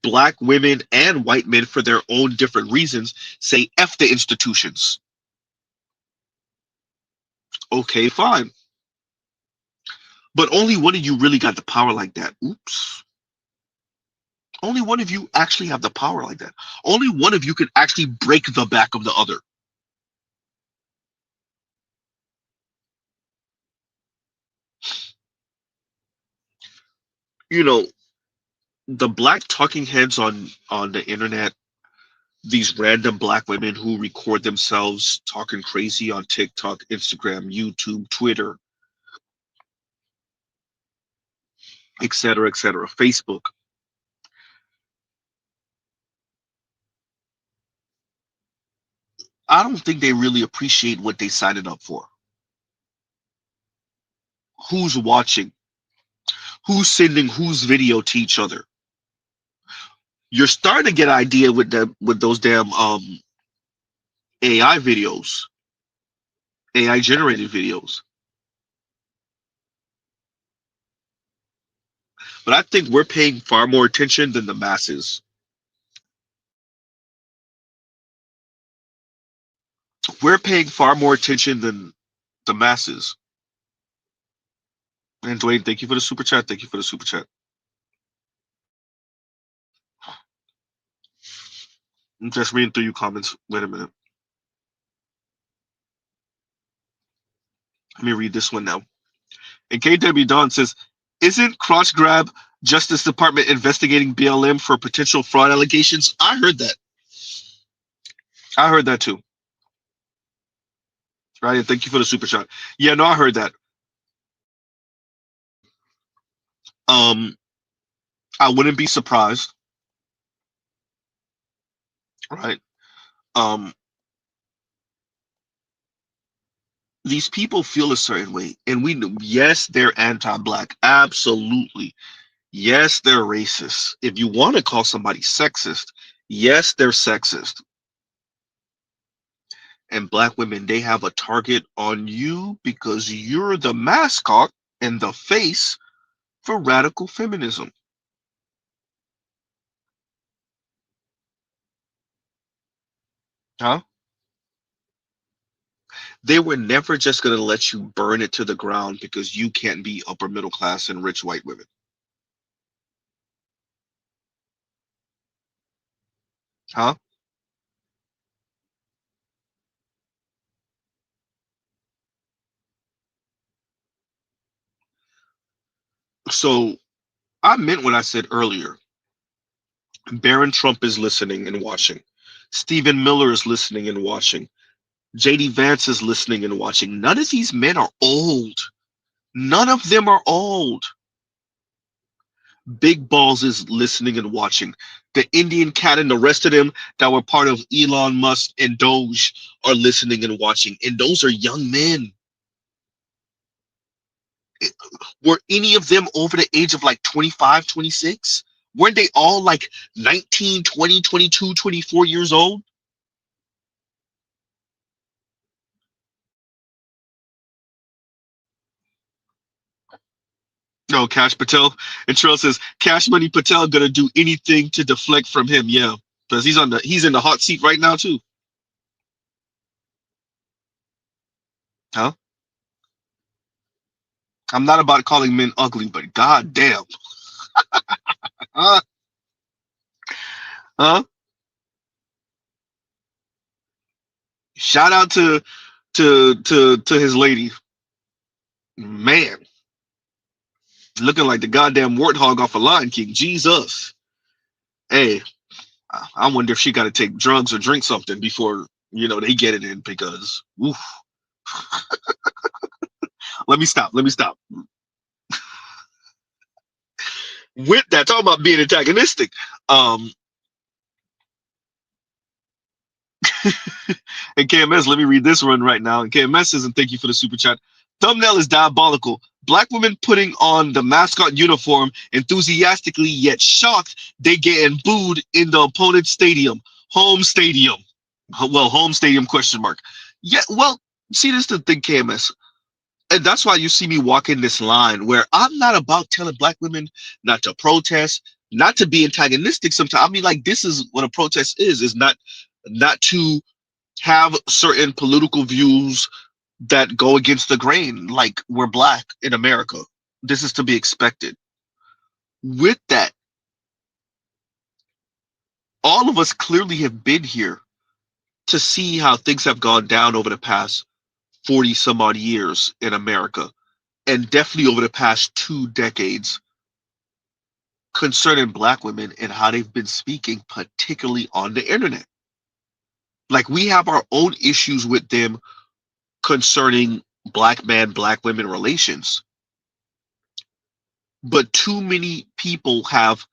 black women and white men, for their own different reasons, say F the institutions. Okay, fine. But only one of you really got the power like that. Oops. Only one of you actually have the power like that. Only one of you can actually break the back of the other. You know, the black talking heads on the internet, these random black women who record themselves talking crazy on TikTok, Instagram, YouTube, Twitter, etc., Facebook. I don't think they really appreciate what they signed up for. Who's watching? Who's sending whose video to each other? You're starting to get an idea with those damn AI videos, AI generated videos. But I think we're paying far more attention than the masses. We're paying far more attention than the masses. And Dwayne, thank you for the super chat. Thank you for the super chat. I'm just reading through your comments. Wait a minute. Let me read this one now. And KW Don says, isn't Crotch Grab Justice Department investigating BLM for potential fraud allegations? I heard that. I heard that too. Right, and thank you for the super chat. Yeah, no, I heard that. I wouldn't be surprised. Right. These people feel a certain way, and we know, yes, they're anti-black. Absolutely. Yes, they're racist. If you want to call somebody sexist, yes, they're sexist. And black women, they have a target on you because you're the mascot and the face for radical feminism. Huh? They were never just going to let you burn it to the ground because you can't be upper middle class and rich white women. Huh? So I meant what I said earlier. Barron Trump is listening and watching. Stephen Miller is listening and watching. JD Vance is listening and watching. None of these men are old. None of them are old. Big Balls is listening and watching. The Indian Cat and the rest of them that were part of Elon Musk and Doge are listening and watching. And those are young men. Were any of them over the age of like 25, 26? Weren't they all like 19, 20, 22, 24 years old? No, Cash Patel. And Trail says Cash Money Patel gonna do anything to deflect from him. Yeah, because he's in the hot seat right now too. Huh? I'm not about calling men ugly, but god damn. Huh? Huh? Shout out to his lady. Man, looking like the goddamn warthog off of Lion King. Jesus. Hey, I wonder if she got to take drugs or drink something before they get it in, because oof. Let me stop. With that, talking about being antagonistic. And KMS, let me read this one right now. And KMS says, and thank you for the super chat. Thumbnail is diabolical. Black women putting on the mascot uniform enthusiastically yet shocked they getting booed in the opponent's stadium. Home stadium. Well, home stadium question mark. Yeah, well, see, this is the thing, KMS. And that's why you see me walking this line where I'm not about telling black women not to protest, not to be antagonistic sometimes. I mean, like, this is what a protest is not to have certain political views that go against the grain, like we're black in America. This is to be expected. With that, all of us clearly have been here to see how things have gone down over the past 40 some odd years in America, and definitely over the past 2 decades concerning black women and how they've been speaking, particularly on the internet. Like, we have our own issues with them concerning black man, black women relations. But too many people have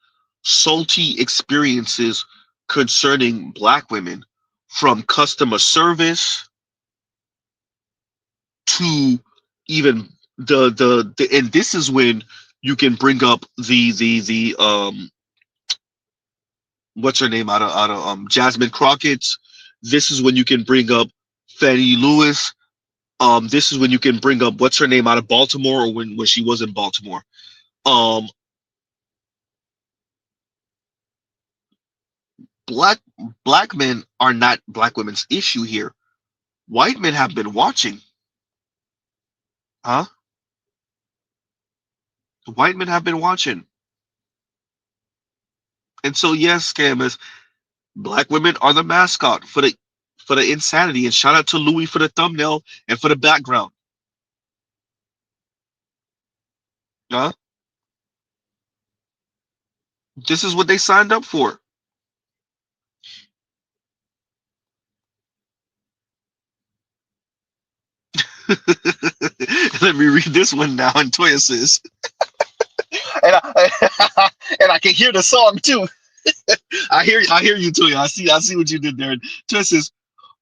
salty experiences concerning black women, from customer service to even the and this is when you can bring up the what's her name out of Jasmine Crockett's. This is when you can bring up Fannie Lewis. This is when you can bring up what's her name out of Baltimore, or when she was in Baltimore. Um, black black men are not black women's issue here. White men have been watching, huh? White men have been watching, and so yes, scammers, black women are the mascot for the insanity. And shout out to Louis for the thumbnail and for the background, huh? This is what they signed up for. Let me read this one now. And Toya says, and I can hear the song too. I hear you, Toya. I see what you did there. And Toya says,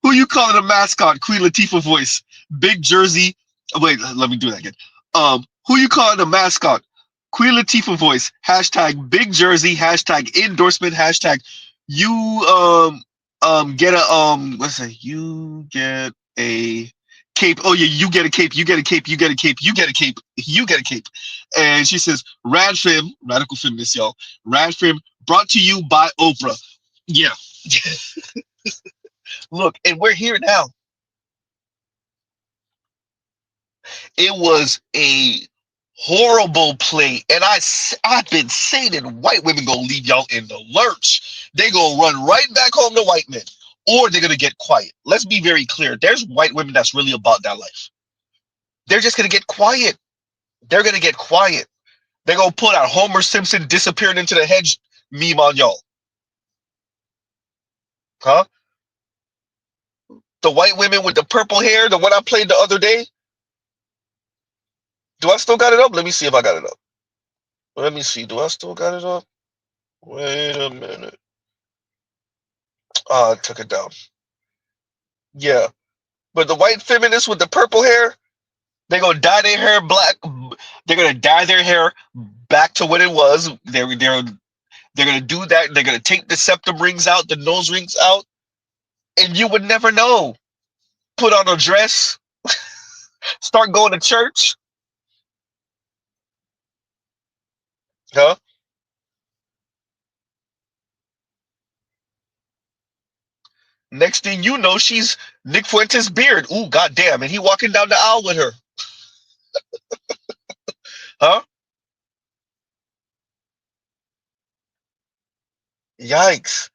who you calling a mascot? Queen Latifah voice. Big Jersey. Wait, let me do that again. Who you calling a mascot? Queen Latifah voice. Hashtag Big Jersey. Hashtag endorsement. Hashtag you get a let's say you get a cape. Oh yeah, you get a cape. You get a cape. You get a cape. You get a cape. You get a cape. And she says, Radfem, radical feminist, y'all. Radfem brought to you by Oprah. Yeah. Look, and we're here now. It was a horrible play, and I've been saying that white women gonna leave y'all in the lurch. They gonna run right back home to white men, or they're gonna get quiet. Let's be very clear. There's white women that's really about that life. They're just gonna get quiet. They're gonna get quiet. They're gonna put out Homer Simpson disappearing into the hedge meme on y'all. Huh? The white women with the purple hair, the one I played the other day. Do I still got it up? Let me see if I got it up. Let me see. Do I still got it up? Wait a minute. I took it down. Yeah. But the white feminists with the purple hair, they're gonna dye their hair black. They're gonna dye their hair back to what it was. They're gonna do that. They're gonna take the septum rings out, the nose rings out, and you would never know. Put on a dress, start going to church. Huh? Next thing you know, she's Nick Fuentes' beard. Ooh, goddamn. And he walking down the aisle with her. Huh? Yikes.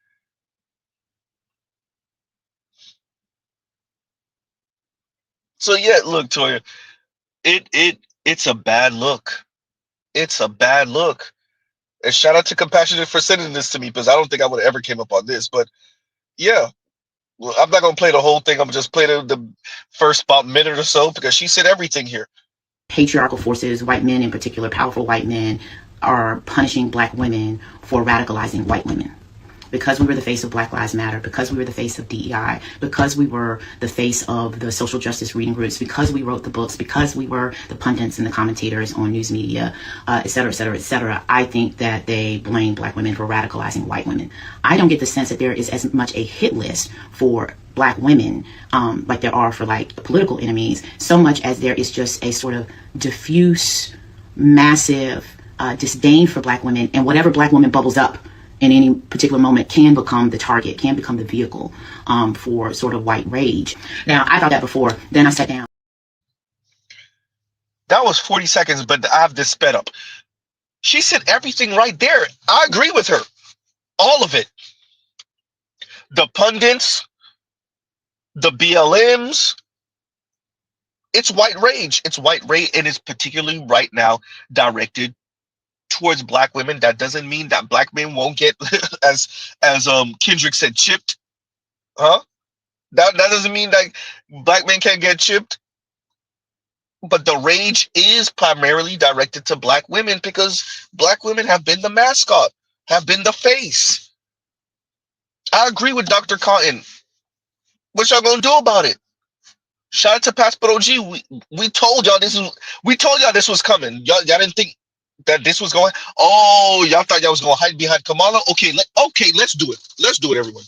So yeah, look, Toya, it's a bad look. It's a bad look. And shout out to Compassionate for sending this to me because I don't think I would have ever came up on this. But yeah, well, I'm not gonna play the whole thing. I'm gonna just play the first about minute or so because she said everything here. Patriarchal forces, white men in particular, powerful white men, are punishing black women for radicalizing white women. Because we were the face of Black Lives Matter, because we were the face of DEI, because we were the face of the social justice reading groups, because we wrote the books, because we were the pundits and the commentators on news media, et cetera, et cetera, et cetera, I think that they blame black women for radicalizing white women. I don't get the sense that there is as much a hit list for black women like there are for like political enemies, so much as there is just a sort of diffuse, massive disdain for black women, and whatever black woman bubbles up in any particular moment can become the target, can become the vehicle for sort of white rage. Now, I thought that before. Then I sat down. That was 40 seconds, but I have this sped up. She said everything right there. I agree with her. All of it. The pundits, the BLMs. It's white rage. It's white rage, and it's particularly right now directed towards black women. That doesn't mean that black men won't get, as Kendrick said, chipped. Huh? That doesn't mean that black men can't get chipped. But the rage is primarily directed to black women because black women have been the mascot, have been the face. I agree with Dr. Cotton. What y'all gonna do about it? Shout out to Passport OG. We told y'all this was coming. Y'all didn't think that this was going. Oh, y'all thought y'all was gonna hide behind Kamala. Okay, let's do it. Let's do it, everyone.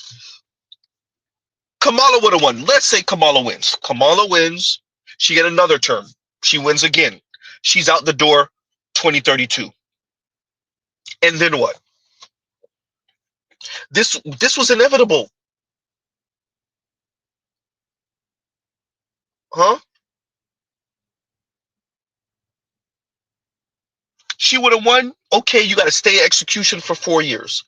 Kamala would have won. Let's say Kamala wins. Kamala wins. She get another term. She wins again. She's out the door 2032. And then what? This was inevitable. Huh? She would have won. Okay, you got to stay at execution for 4 years.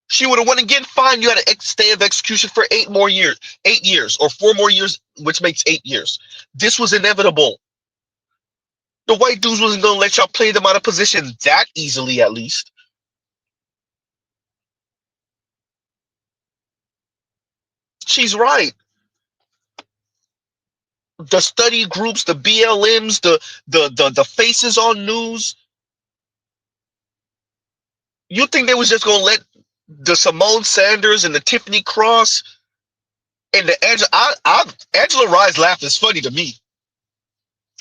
She would have won again. Fine, you got to stay of execution for 8 more years, 8 years, or 4 more years, which makes 8 years. This was inevitable. The white dudes wasn't gonna let y'all play them out of position that easily, at least. She's right. The study groups, the BLMs, the faces on news. You think they was just gonna let the Simone Sanders and the Tiffany Cross and the Angela Rye's laugh is funny to me.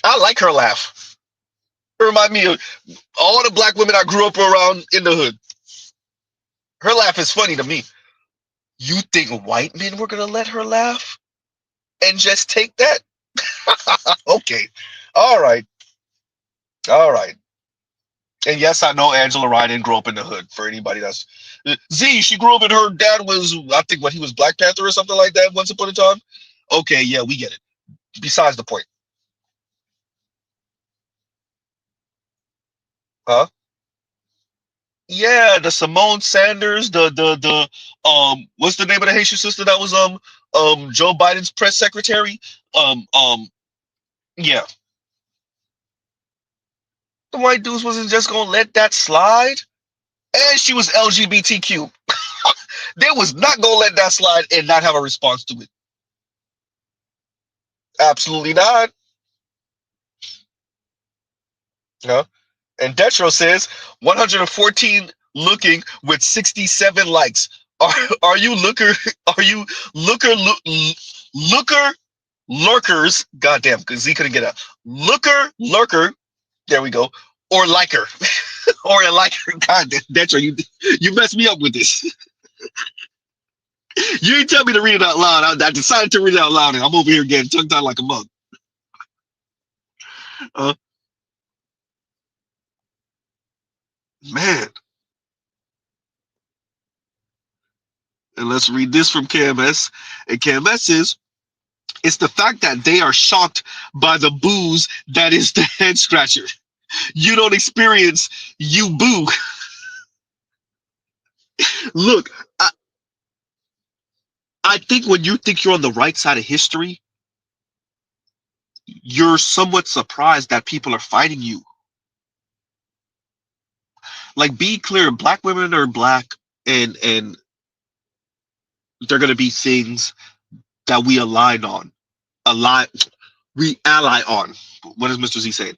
I like her laugh. It reminds me of all the black women I grew up around in the hood. Her laugh is funny to me. You think white men were gonna let her laugh and just take that? Okay. All right. And yes, I know Angela Rye didn't grow up in the hood. For anybody that's Z, she grew up and her dad was, I think, he was Black Panther or something like that once upon a time. Okay, yeah, we get it. Besides the point. Huh? Yeah, the Simone Sanders, the what's the name of the Haitian sister that was Joe Biden's press secretary? Yeah. The white dudes wasn't just gonna let that slide. And she was LGBTQ. They was not gonna let that slide and not have a response to it. Absolutely not. Huh? And Detro says 114 looking with 67 likes. Are you looker lurkers? Goddamn, because he couldn't get a lurker. There we go. Or liker. Or a liker. God damn, Detro, you messed me up with this. You didn't tell me to read it out loud. I decided to read it out loud, and I'm over here getting tongue-tied like a mug. Man. And let's read this from KMS. And KMS says, it's the fact that they are shocked by the booze that is the head scratcher. You don't experience, you boo. Look, I think when you think you're on the right side of history, you're somewhat surprised that people are fighting you. Like, be clear, black women are black, and they're gonna be things that we align on. We ally on. What is Mr. Z saying?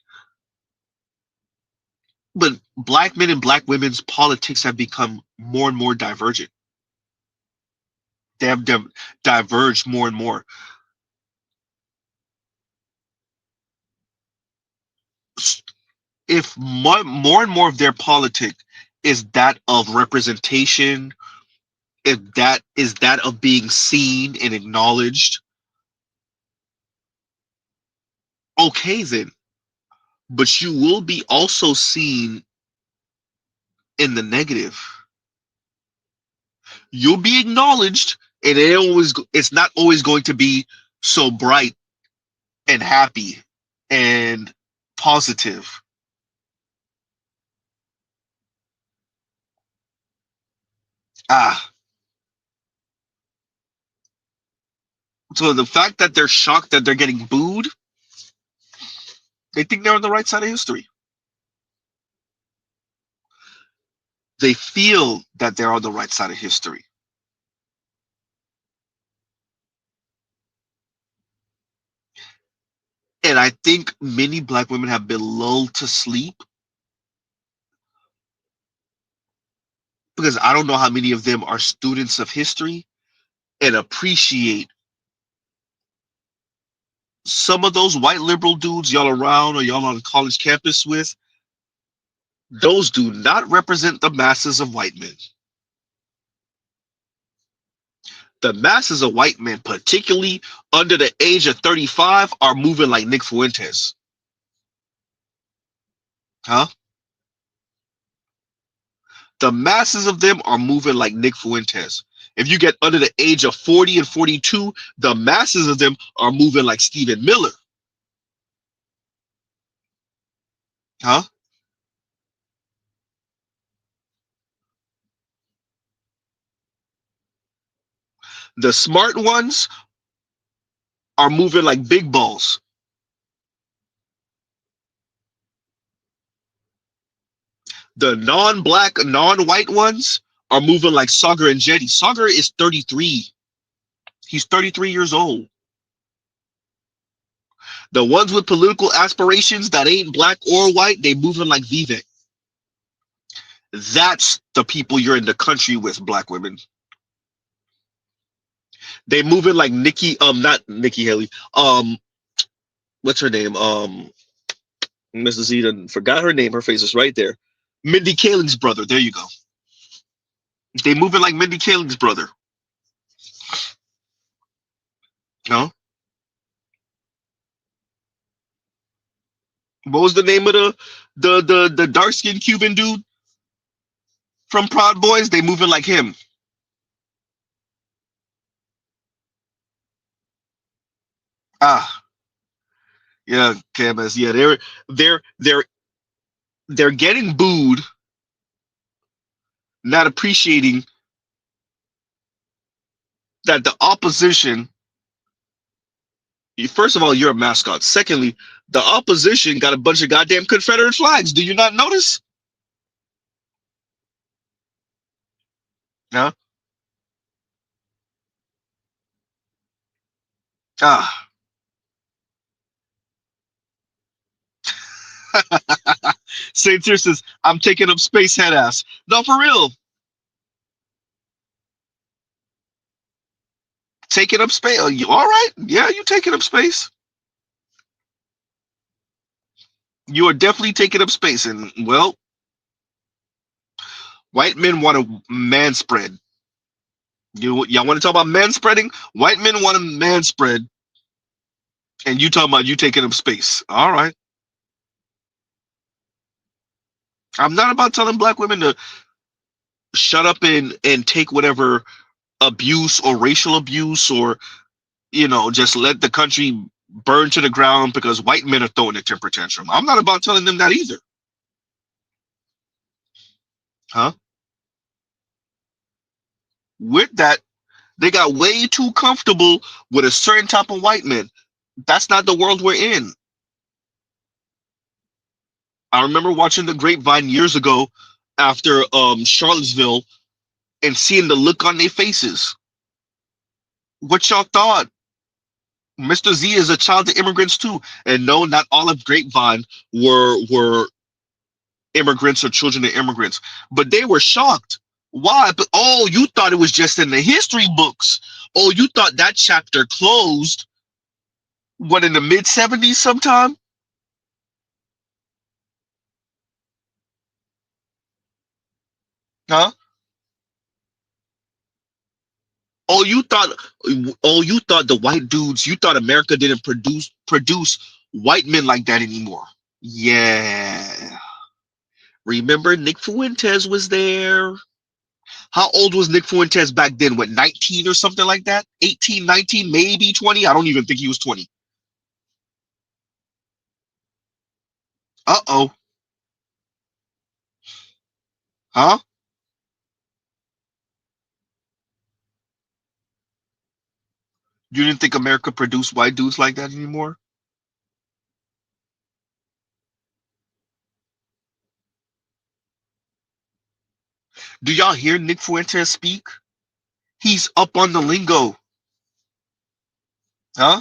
But black men and black women's politics have become more and more divergent. They have diverged more and more. If more and more of their politic is that of representation, if that is that of being seen and acknowledged, okay then. But you will be also seen in the negative. You'll be acknowledged, and it's not always going to be so bright and happy and positive. So the fact that they're shocked that they're getting booed, they think they're on the right side of history. They feel that they're on the right side of history. And I think many black women have been lulled to sleep, because I don't know how many of them are students of history and appreciate some of those white liberal dudes y'all around or y'all on college campus with. Those do not represent the masses of white men. The masses of white men, particularly under the age of 35, are moving like Nick Fuentes. Huh? The masses of them are moving like Nick Fuentes. If you get under the age of 40 and 42, the masses of them are moving like Stephen Miller. Huh? The smart ones are moving like big balls. The non-black, non-white ones are moving like Sagar and Jetty. Sagar is 33. He's 33 years old. The ones with political aspirations that ain't black or white, they moving like Vivek. That's the people you're in the country with, black women. They moving like not Nikki Haley. What's her name? Mrs. Z forgot her name. Her face is right there. Mindy Kaling's brother. There you go. They moving like Mindy Kaling's brother. No? What was the name of the dark-skinned Cuban dude from Proud Boys? They moving like him. Yeah, KMS. Yeah, they're getting booed, not appreciating that the opposition. First of all, you're a mascot. Secondly, the opposition got a bunch of goddamn Confederate flags. Do you not notice? No. St. Cyr says, I'm taking up space, head ass. No, for real. Taking up space. All right. Yeah, you taking up space. You are definitely taking up space. And, well, white men want to manspread. Y'all want to talk about manspreading? White men want to manspread. And you talking about you taking up space. All right. I'm not about telling black women to shut up and take whatever abuse or racial abuse or, just let the country burn to the ground because white men are throwing a temper tantrum. I'm not about telling them that either. Huh? With that, they got way too comfortable with a certain type of white man. That's not the world we're in. I remember watching the Grapevine years ago after Charlottesville and seeing the look on their faces. What y'all thought? Mr. Z is a child of immigrants too. And no, not all of Grapevine were immigrants or children of immigrants, but they were shocked. Why? But oh, you thought it was just in the history books. Oh, you thought that chapter closed what, in the mid-70s sometime? Huh? Oh, you thought the white dudes, you thought America didn't produce white men like that anymore. Yeah. Remember Nick Fuentes was there. How old was Nick Fuentes back then? What, 19 or something like that? 18, 19, maybe 20? I don't even think he was 20. Uh-oh. Huh? You didn't think America produced white dudes like that anymore? Do y'all hear Nick Fuentes speak? He's up on the lingo. Huh?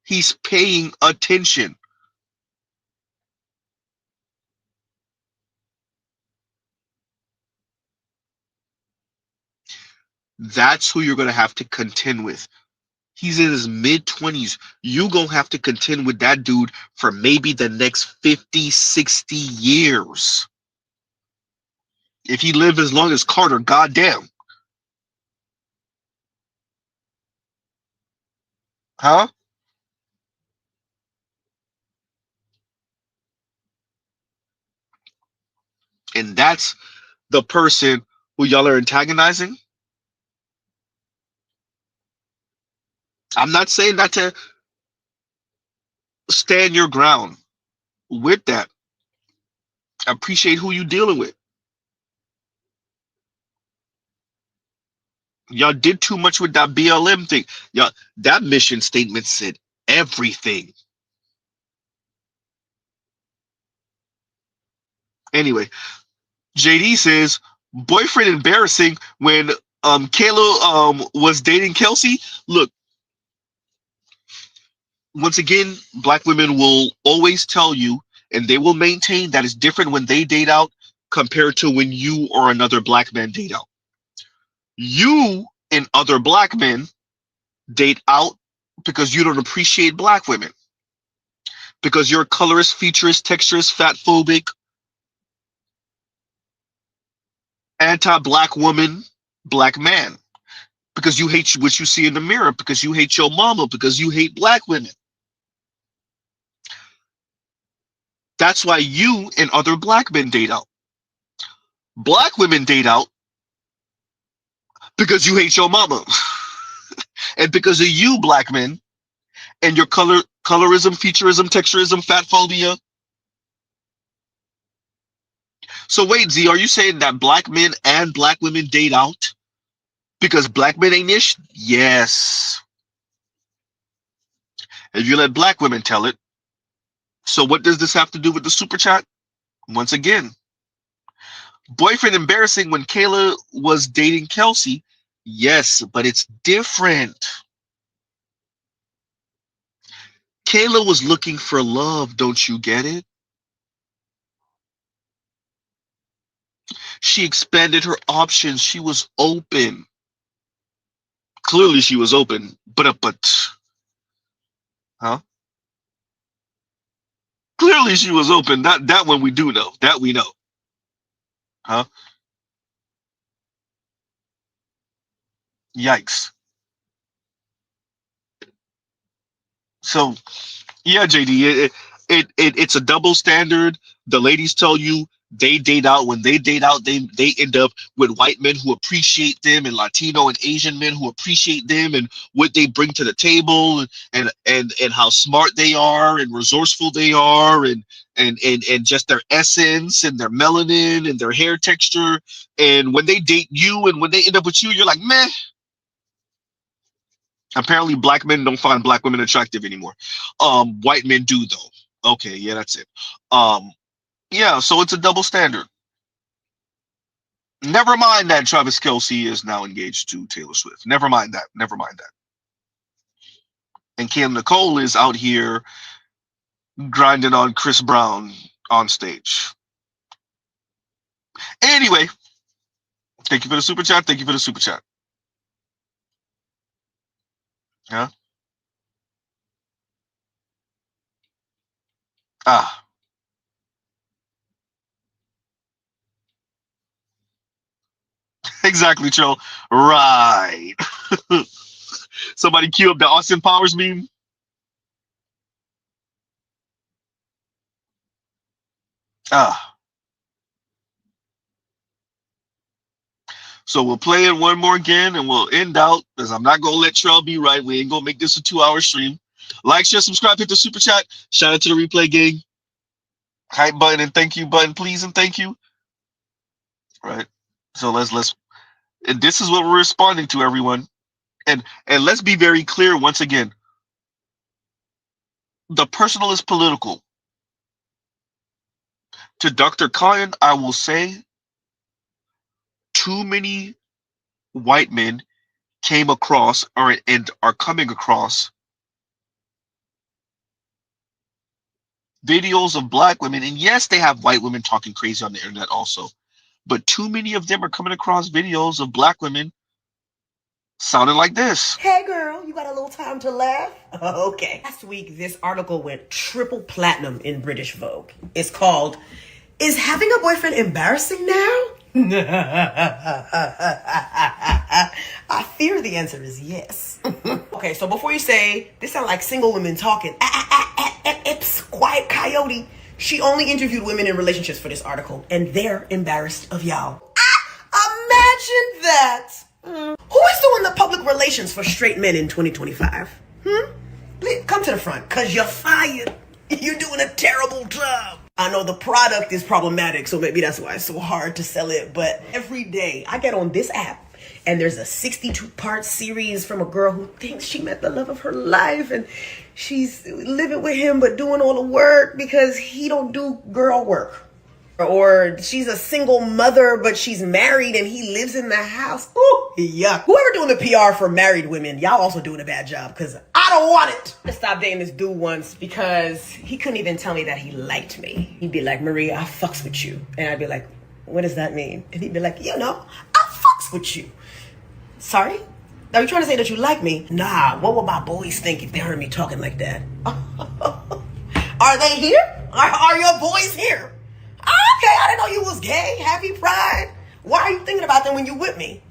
He's paying attention. That's who you're going to have to contend with. He's in his mid-20s. You going to have to contend with that dude for maybe the next 50, 60 years. If he lived as long as Carter, goddamn. Huh? And that's the person who y'all are antagonizing. I'm not saying that to stand your ground with that. Appreciate who you dealing with. Y'all did too much with that BLM thing. Y'all, that mission statement said everything. Anyway, JD says boyfriend embarrassing when Kayla was dating Kelsey. Look, once again, black women will always tell you, and they will maintain that it's different when they date out compared to when you or another black man date out. You and other black men date out because you don't appreciate black women, because you're a colorist, featurist, texturist, fat phobic, anti-black woman, black man, because you hate what you see in the mirror, because you hate your mama, because you hate black women. That's why you and other black men date out. Black women date out because you hate your mama. And because of you, black men, and your colorism, featurism, texturism, fat phobia. So wait, Z, are you saying that black men and black women date out because black men ain't ish? Yes. If you let black women tell it. So what does this have to do with the super chat? Once again, boyfriend embarrassing when Kayla was dating Kelsey. Yes, but it's different. Kayla was looking for love, don't you get it? She expanded her options. She was open. Clearly she was open, but huh? Clearly she was open. That one we do know. That we know. Huh? Yikes. So yeah, JD, it's a double standard. The ladies tell you they date out. When they date out, they end up with white men who appreciate them, and Latino and Asian men who appreciate them and what they bring to the table, and how smart they are and resourceful they are, and just their essence and their melanin and their hair texture. And when they date you and when they end up with you, you're like, meh. Apparently, black men don't find black women attractive anymore. White men do though. Okay, yeah, that's it. Yeah, so it's a double standard. Never mind that Travis Kelce is now engaged to Taylor Swift. Never mind that. Never mind that. And Cam Nicole is out here grinding on Chris Brown on stage. Anyway, thank you for the super chat. Thank you for the super chat. Yeah. Exactly, Joe. Right. Somebody cue up the Austin Powers meme. So we'll play it one more again and we'll end out because I'm not going to let Trell be right. We ain't going to make this a 2-hour stream. Like, share, subscribe, hit the super chat. Shout out to the replay gang. Hype button and thank you button, please and thank you. Right. So let's and this is what we're responding to, everyone. And let's be very clear once again. The personal is political. To Dr. Khan, I will say too many white men came across and are coming across videos of black women, and yes, they have white women talking crazy on the internet also, but too many of them are coming across videos of black women sounding like this. Hey girl, you got a little time to laugh? Okay. Last week, this article went triple platinum in British Vogue. It's called, "Is Having a Boyfriend Embarrassing Now?" I fear the answer is yes. Okay, so before you say, this sounds like single women talking, quiet coyote. She only interviewed women in relationships for this article, and they're embarrassed of y'all. Imagine that. Who is doing the public relations for straight men in 2025? Please come to the front, because you're fired. You're doing a terrible job. I know the product is problematic, so maybe that's why it's so hard to sell it. But every day I get on this app and there's a 62-part series from a girl who thinks she met the love of her life and she's living with him but doing all the work because he don't do girl work. Or she's a single mother but she's married and he lives in the house. Ooh, yuck. Whoever doing the PR for married women, y'all also doing a bad job because I don't want it. I stopped dating this dude once because he couldn't even tell me that he liked me. He'd be like, "Maria, I fucks with you." And I'd be like, "What does that mean?" And he'd be like, "You know, I fucks with you." Sorry? Are you trying to say that you like me? Nah, what would my boys think if they heard me talking like that? Are they here? Are your boys here? Okay, I didn't know you was gay. Happy Pride. Why are you thinking about them when you with me?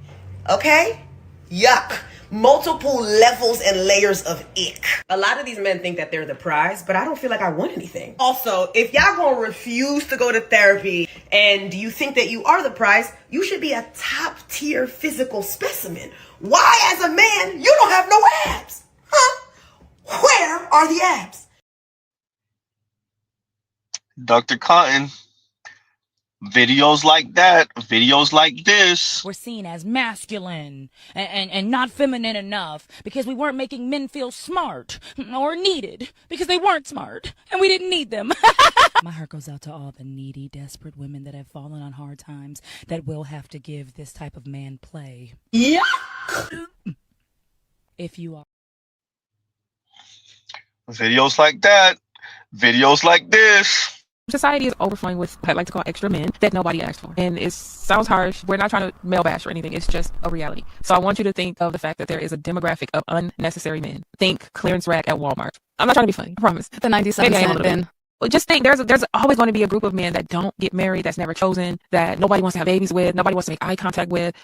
Okay? Yuck. Multiple levels and layers of ick. A lot of these men think that they're the prize, but I don't feel like I want anything. Also, if y'all gonna refuse to go to therapy and you think that you are the prize, you should be a top tier physical specimen. Why, as a man, you don't have no abs? Huh? Where are the abs? Dr. Cotton. Videos like that, videos like this. We're seen as masculine and not feminine enough because we weren't making men feel smart or needed because they weren't smart and we didn't need them. My heart goes out to all the needy, desperate women that have fallen on hard times that will have to give this type of man play. Yeah. If you are. Videos like that, videos like this. Society is overflowing with what I like to call extra men that nobody asked for. And it sounds harsh. We're not trying to male bash or anything. It's just a reality. So I want you to think of the fact that there is a demographic of unnecessary men. Think clearance rack at Walmart. I'm not trying to be funny. I promise. The 97 bin. Well, just think there's always going to be a group of men that don't get married, that's never chosen, that nobody wants to have babies with, nobody wants to make eye contact with.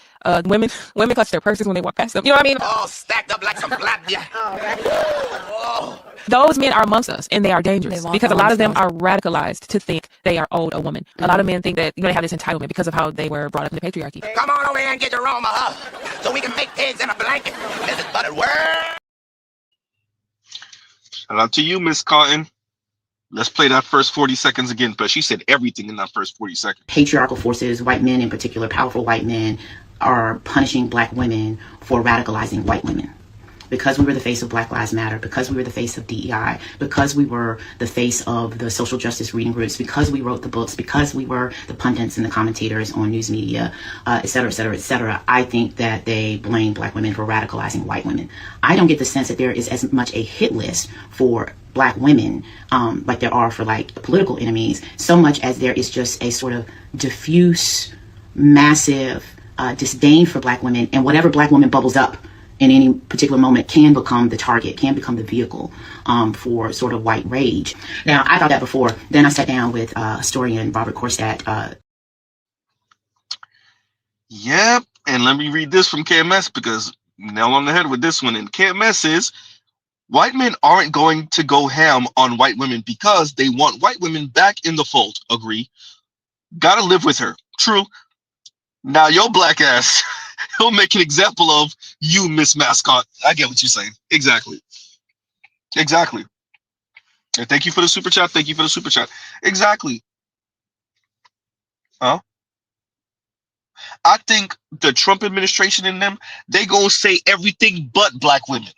Women clutch their purses when they walk past them. You know what I mean? Oh, stacked up like some black. Yeah. Oh. Those men are amongst us, and they are dangerous because a lot of them are radicalized to think they are owed a woman. A lot of men think that they have this entitlement because of how they were brought up in the patriarchy. Come on over here and get your Roma up so we can make pigs in a blanket. Mrs. Butterworth. Shout out to you, Miss Cotton. Let's play that first 40 seconds again, but she said everything in that first 40 seconds. Patriarchal forces, white men in particular, powerful white men, are punishing black women for radicalizing white women because we were the face of Black Lives Matter, because we were the face of DEI, because we were the face of the social justice reading groups, because we wrote the books, because we were the pundits and the commentators on news media, et cetera, et cetera, et cetera, I think that they blame Black women for radicalizing white women. I don't get the sense that there is as much a hit list for Black women, like there are for like political enemies, so much as there is just a sort of diffuse, massive disdain for Black women, and whatever Black woman bubbles up in any particular moment can become the target, can become the vehicle for sort of white rage. Now, I thought that before. Then I sat down with historian Robert Korstadt. Yep, and let me read this from KMS because nail on the head with this one. And KMS says, white men aren't going to go ham on white women because they want white women back in the fold. Agree. Gotta live with her. True. Now your black ass, he'll make an example of you, Miss Mascot. I get what you're saying. Exactly. Exactly. And thank you for the super chat. Thank you for the super chat. Exactly. Huh? I think the Trump administration and them, they gonna say everything but Black women.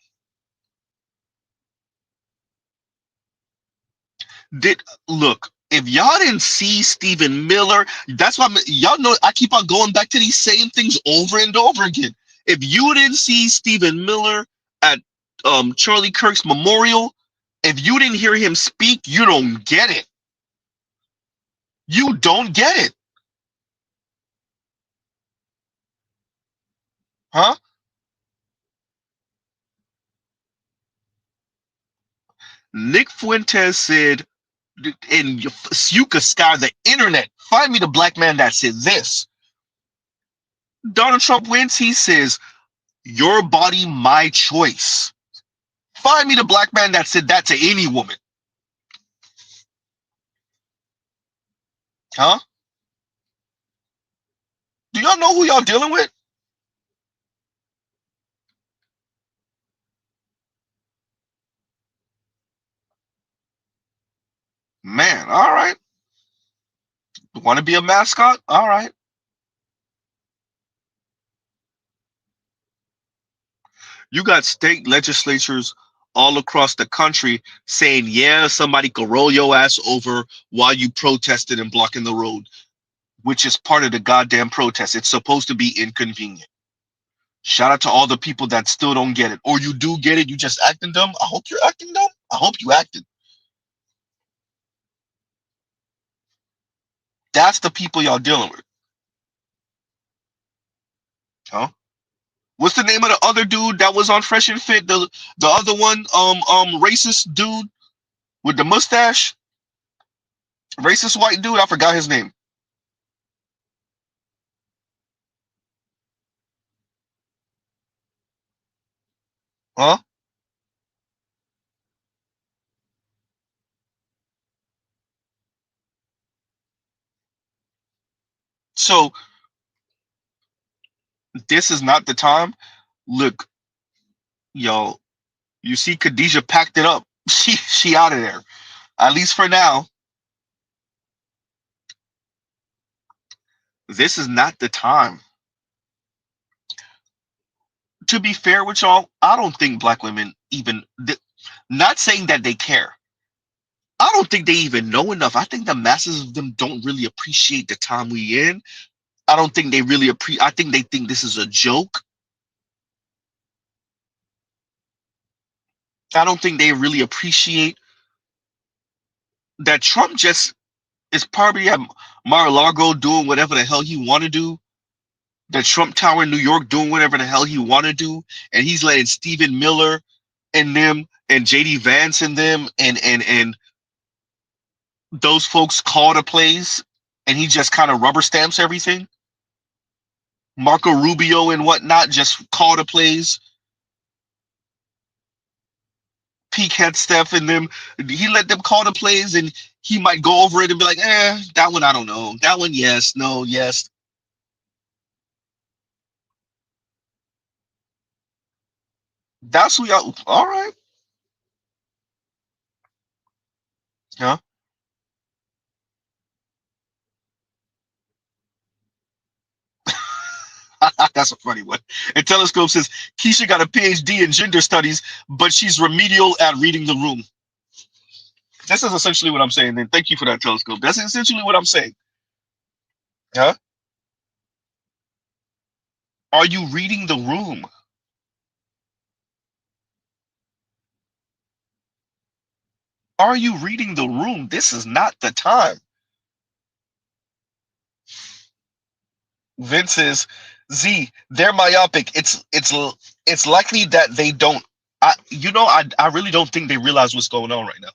Look, if y'all didn't see Stephen Miller, that's why y'all know I keep on going back to these same things over and over again. If you didn't see Stephen Miller at Charlie Kirk's memorial, if you didn't hear him speak, you don't get it. You don't get it. Huh? Nick Fuentes said, and you could scour the internet, find me the black man that said this. Donald Trump wins, he says, your body, my choice. Find me the black man that said that to any woman. Huh? Do y'all know who y'all dealing with? Man, all right. Want to be a mascot? All right. You got state legislatures all across the country saying, yeah, somebody could roll your ass over while you protested and blocking the road, which is part of the goddamn protest. It's supposed to be inconvenient. Shout out to all the people that still don't get it. Or you do get it, you just acting dumb. I hope you're acting dumb. I hope you acted. That's the people y'all dealing with. Huh? What's the name of the other dude that was on Fresh and Fit? The other one, racist dude with the mustache? Racist white dude? I forgot his name. Huh? So this is not the time. Look, y'all, you see Khadijah packed it up. She out of there. At least for now. This is not the time. To be fair with y'all, I don't think black women even, not saying that they care. I don't think they even know enough. I think the masses of them don't really appreciate the time we in. I don't think they really I think they think this is a joke. I don't think they really appreciate that Trump just is probably at Mar-a-Lago doing whatever the hell he want to do. The Trump Tower in New York doing whatever the hell he want to do. And he's letting Stephen Miller and them and JD Vance and them and those folks call the plays. And he just kind of rubber stamps everything. Marco Rubio and whatnot just call the plays. Peak head Steph and them, he let them call the plays and he might go over it and be like, that one I don't know. That one, yes, no, yes. That's who y'all, all right. Huh? That's a funny one. And Telescope says Keisha got a PhD in gender studies, but she's remedial at reading the room. This is essentially what I'm saying. Then thank you for that, Telescope. That's essentially what I'm saying. Huh? Are you reading the room? Are you reading the room? This is not the time. Vince says, Z, they're myopic. It's likely that they don't. I really don't think they realize what's going on right now.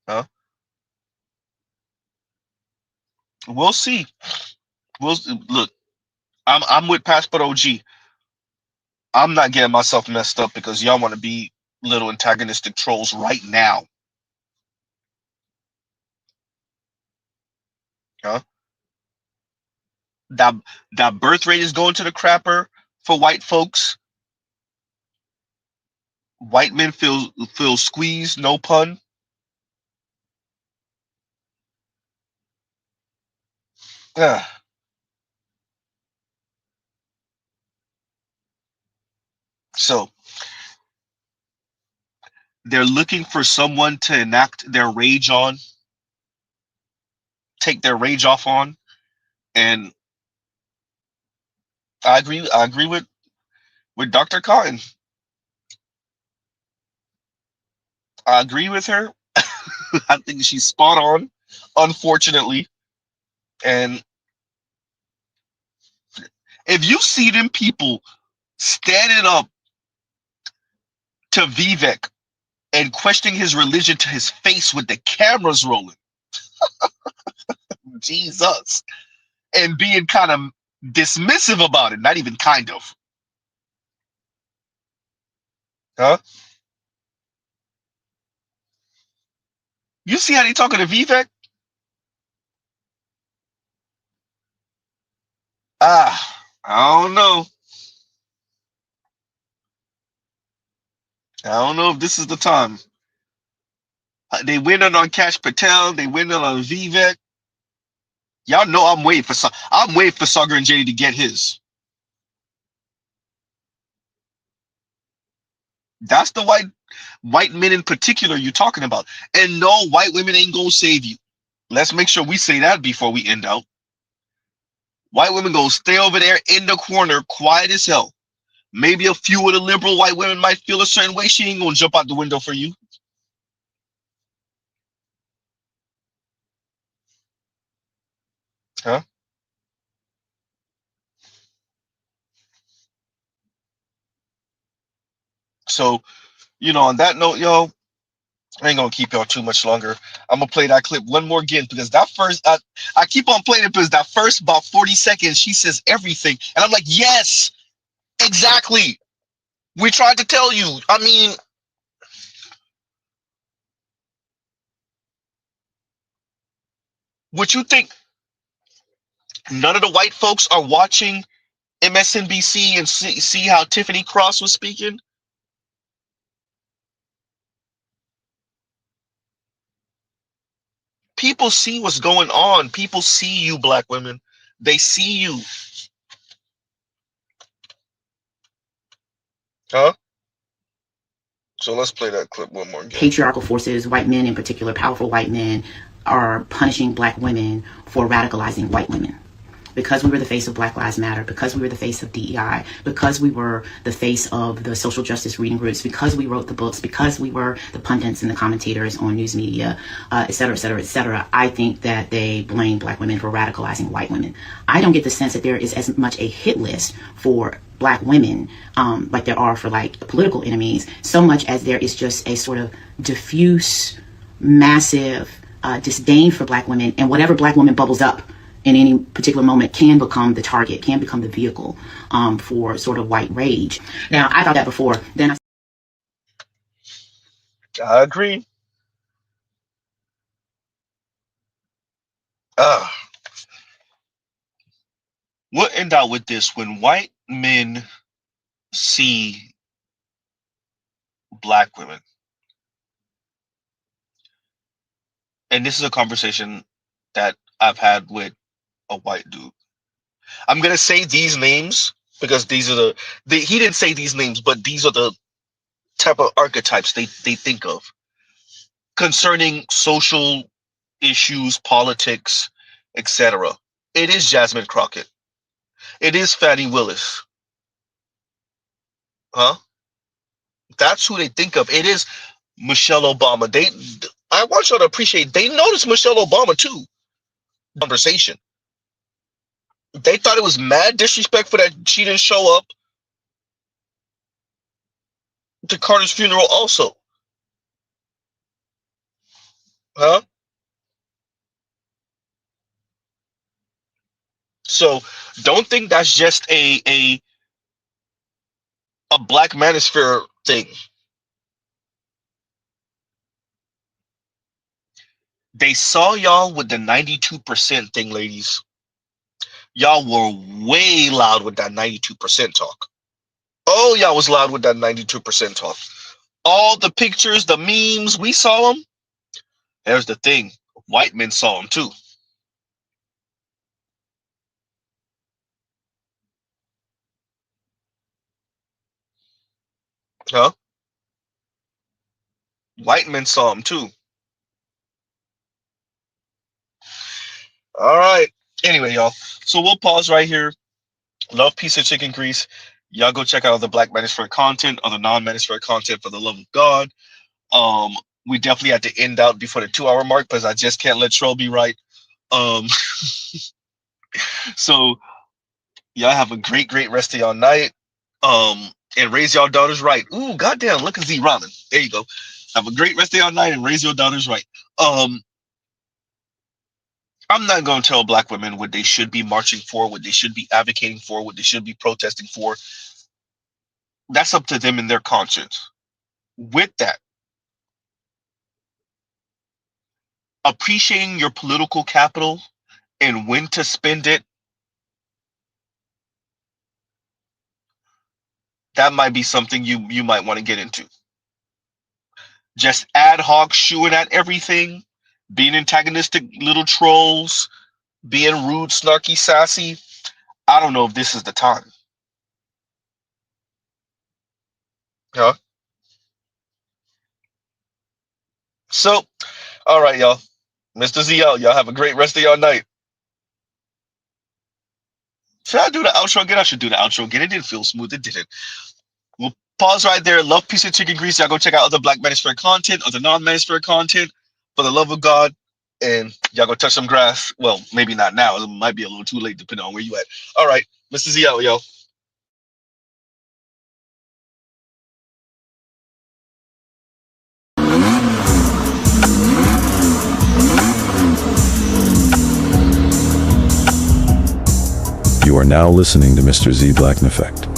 Huh? We'll see. Look. I'm with Passport OG. I'm not getting myself messed up because y'all want to be little antagonistic trolls right now. Huh? That birth rate is going to the crapper for white folks. White men feel squeezed, no pun. Ugh. So they're looking for someone to enact their rage on, take their rage off on, and I agree with Dr. Cotton. I agree with her. I think she's spot on, unfortunately. And if you see them people standing up to Vivek and questioning his religion to his face with the cameras rolling, Jesus, and being kind of dismissive about it, not even kind of. Huh? You see how they talking to Vivek? I don't know. I don't know if this is the time. They went on Cash Patel. They went on Vivek. Y'all know I'm waiting for Sagar and JD to get his. That's the white men in particular you're talking about. And no, white women ain't gonna save you. Let's make sure we say that before we end out. White women gonna stay over there in the corner, quiet as hell. Maybe a few of the liberal white women might feel a certain way. She ain't gonna jump out the window for you. Huh? So, on that note, yo, I ain't gonna keep y'all too much longer. I'm gonna play that clip one more again because that first, I keep on playing it because that first about 40 seconds, she says everything. And I'm like, yes, exactly. We tried to tell you. I mean, would you think none of the white folks are watching MSNBC and see how Tiffany Cross was speaking? People see what's going on. People see you, black women. They see you. Huh? So let's play that clip one more again. Patriarchal forces, white men in particular, powerful white men, are punishing black women for radicalizing white women. Because we were the face of Black Lives Matter, because we were the face of DEI, because we were the face of the social justice reading groups, because we wrote the books, because we were the pundits and the commentators on news media, et cetera, et cetera, et cetera, I think that they blame black women for radicalizing white women. I don't get the sense that there is as much a hit list for black women like there are for like political enemies, so much as there is just a sort of diffuse, massive disdain for black women, and whatever black woman bubbles up in any particular moment can become the target, can become the vehicle for sort of white rage. Now, I thought that before. Then I agree. We'll end out with this. When white men see black women, and this is a conversation that I've had with a white dude. I'm gonna say these names because these are he didn't say these names, but these are the type of archetypes they think of concerning social issues, politics, etc. It is Jasmine Crockett. It is Fannie Willis. Huh? That's who they think of. It is Michelle Obama. I want y'all to appreciate, they noticed Michelle Obama too. Conversation. They thought it was mad disrespectful that she didn't show up to Carter's funeral also. Huh? So don't think that's just a Black manosphere thing. They saw y'all with the 92% thing, ladies. Y'all were way loud with that 92% talk. Oh, y'all was loud with that 92% talk. All the pictures, the memes, we saw them. There's the thing. White men saw them too. Huh? White men saw them too. All right. Anyway, y'all. So we'll pause right here. Love, peace, and chicken grease. Y'all go check out the Black Manosphere content, other non-Manosphere content, for the love of God. We definitely had to end out before the 2-hour mark because I just can't let Troll be right. So y'all have a great rest of y'all night. And raise y'all daughters right. Ooh, goddamn, look at Z Ramen. There you go. Have a great rest of y'all night and raise your daughters right. I'm not going to tell Black women what they should be marching for, what they should be advocating for, what they should be protesting for. That's up to them and their conscience. With that, appreciating your political capital and when to spend it, that might be something you might want to get into. Just ad hoc shooing at everything, being antagonistic little trolls, being rude, snarky, sassy. I don't know if this is the time. Huh? So, all right, y'all. Mr. ZL, y'all have a great rest of y'all night. Should I do the outro again? I should do the outro again. It didn't feel smooth. It didn't. We'll pause right there. Love, peace, and chicken grease. Y'all go check out other Black Manosphere content, other non-Manosphere content, for the love of God. And y'all go touch some grass. Well, maybe not now. It might be a little too late depending on where you at. All right. Mr. ZL, yo. You are now listening to Mr. Z Blackneffect.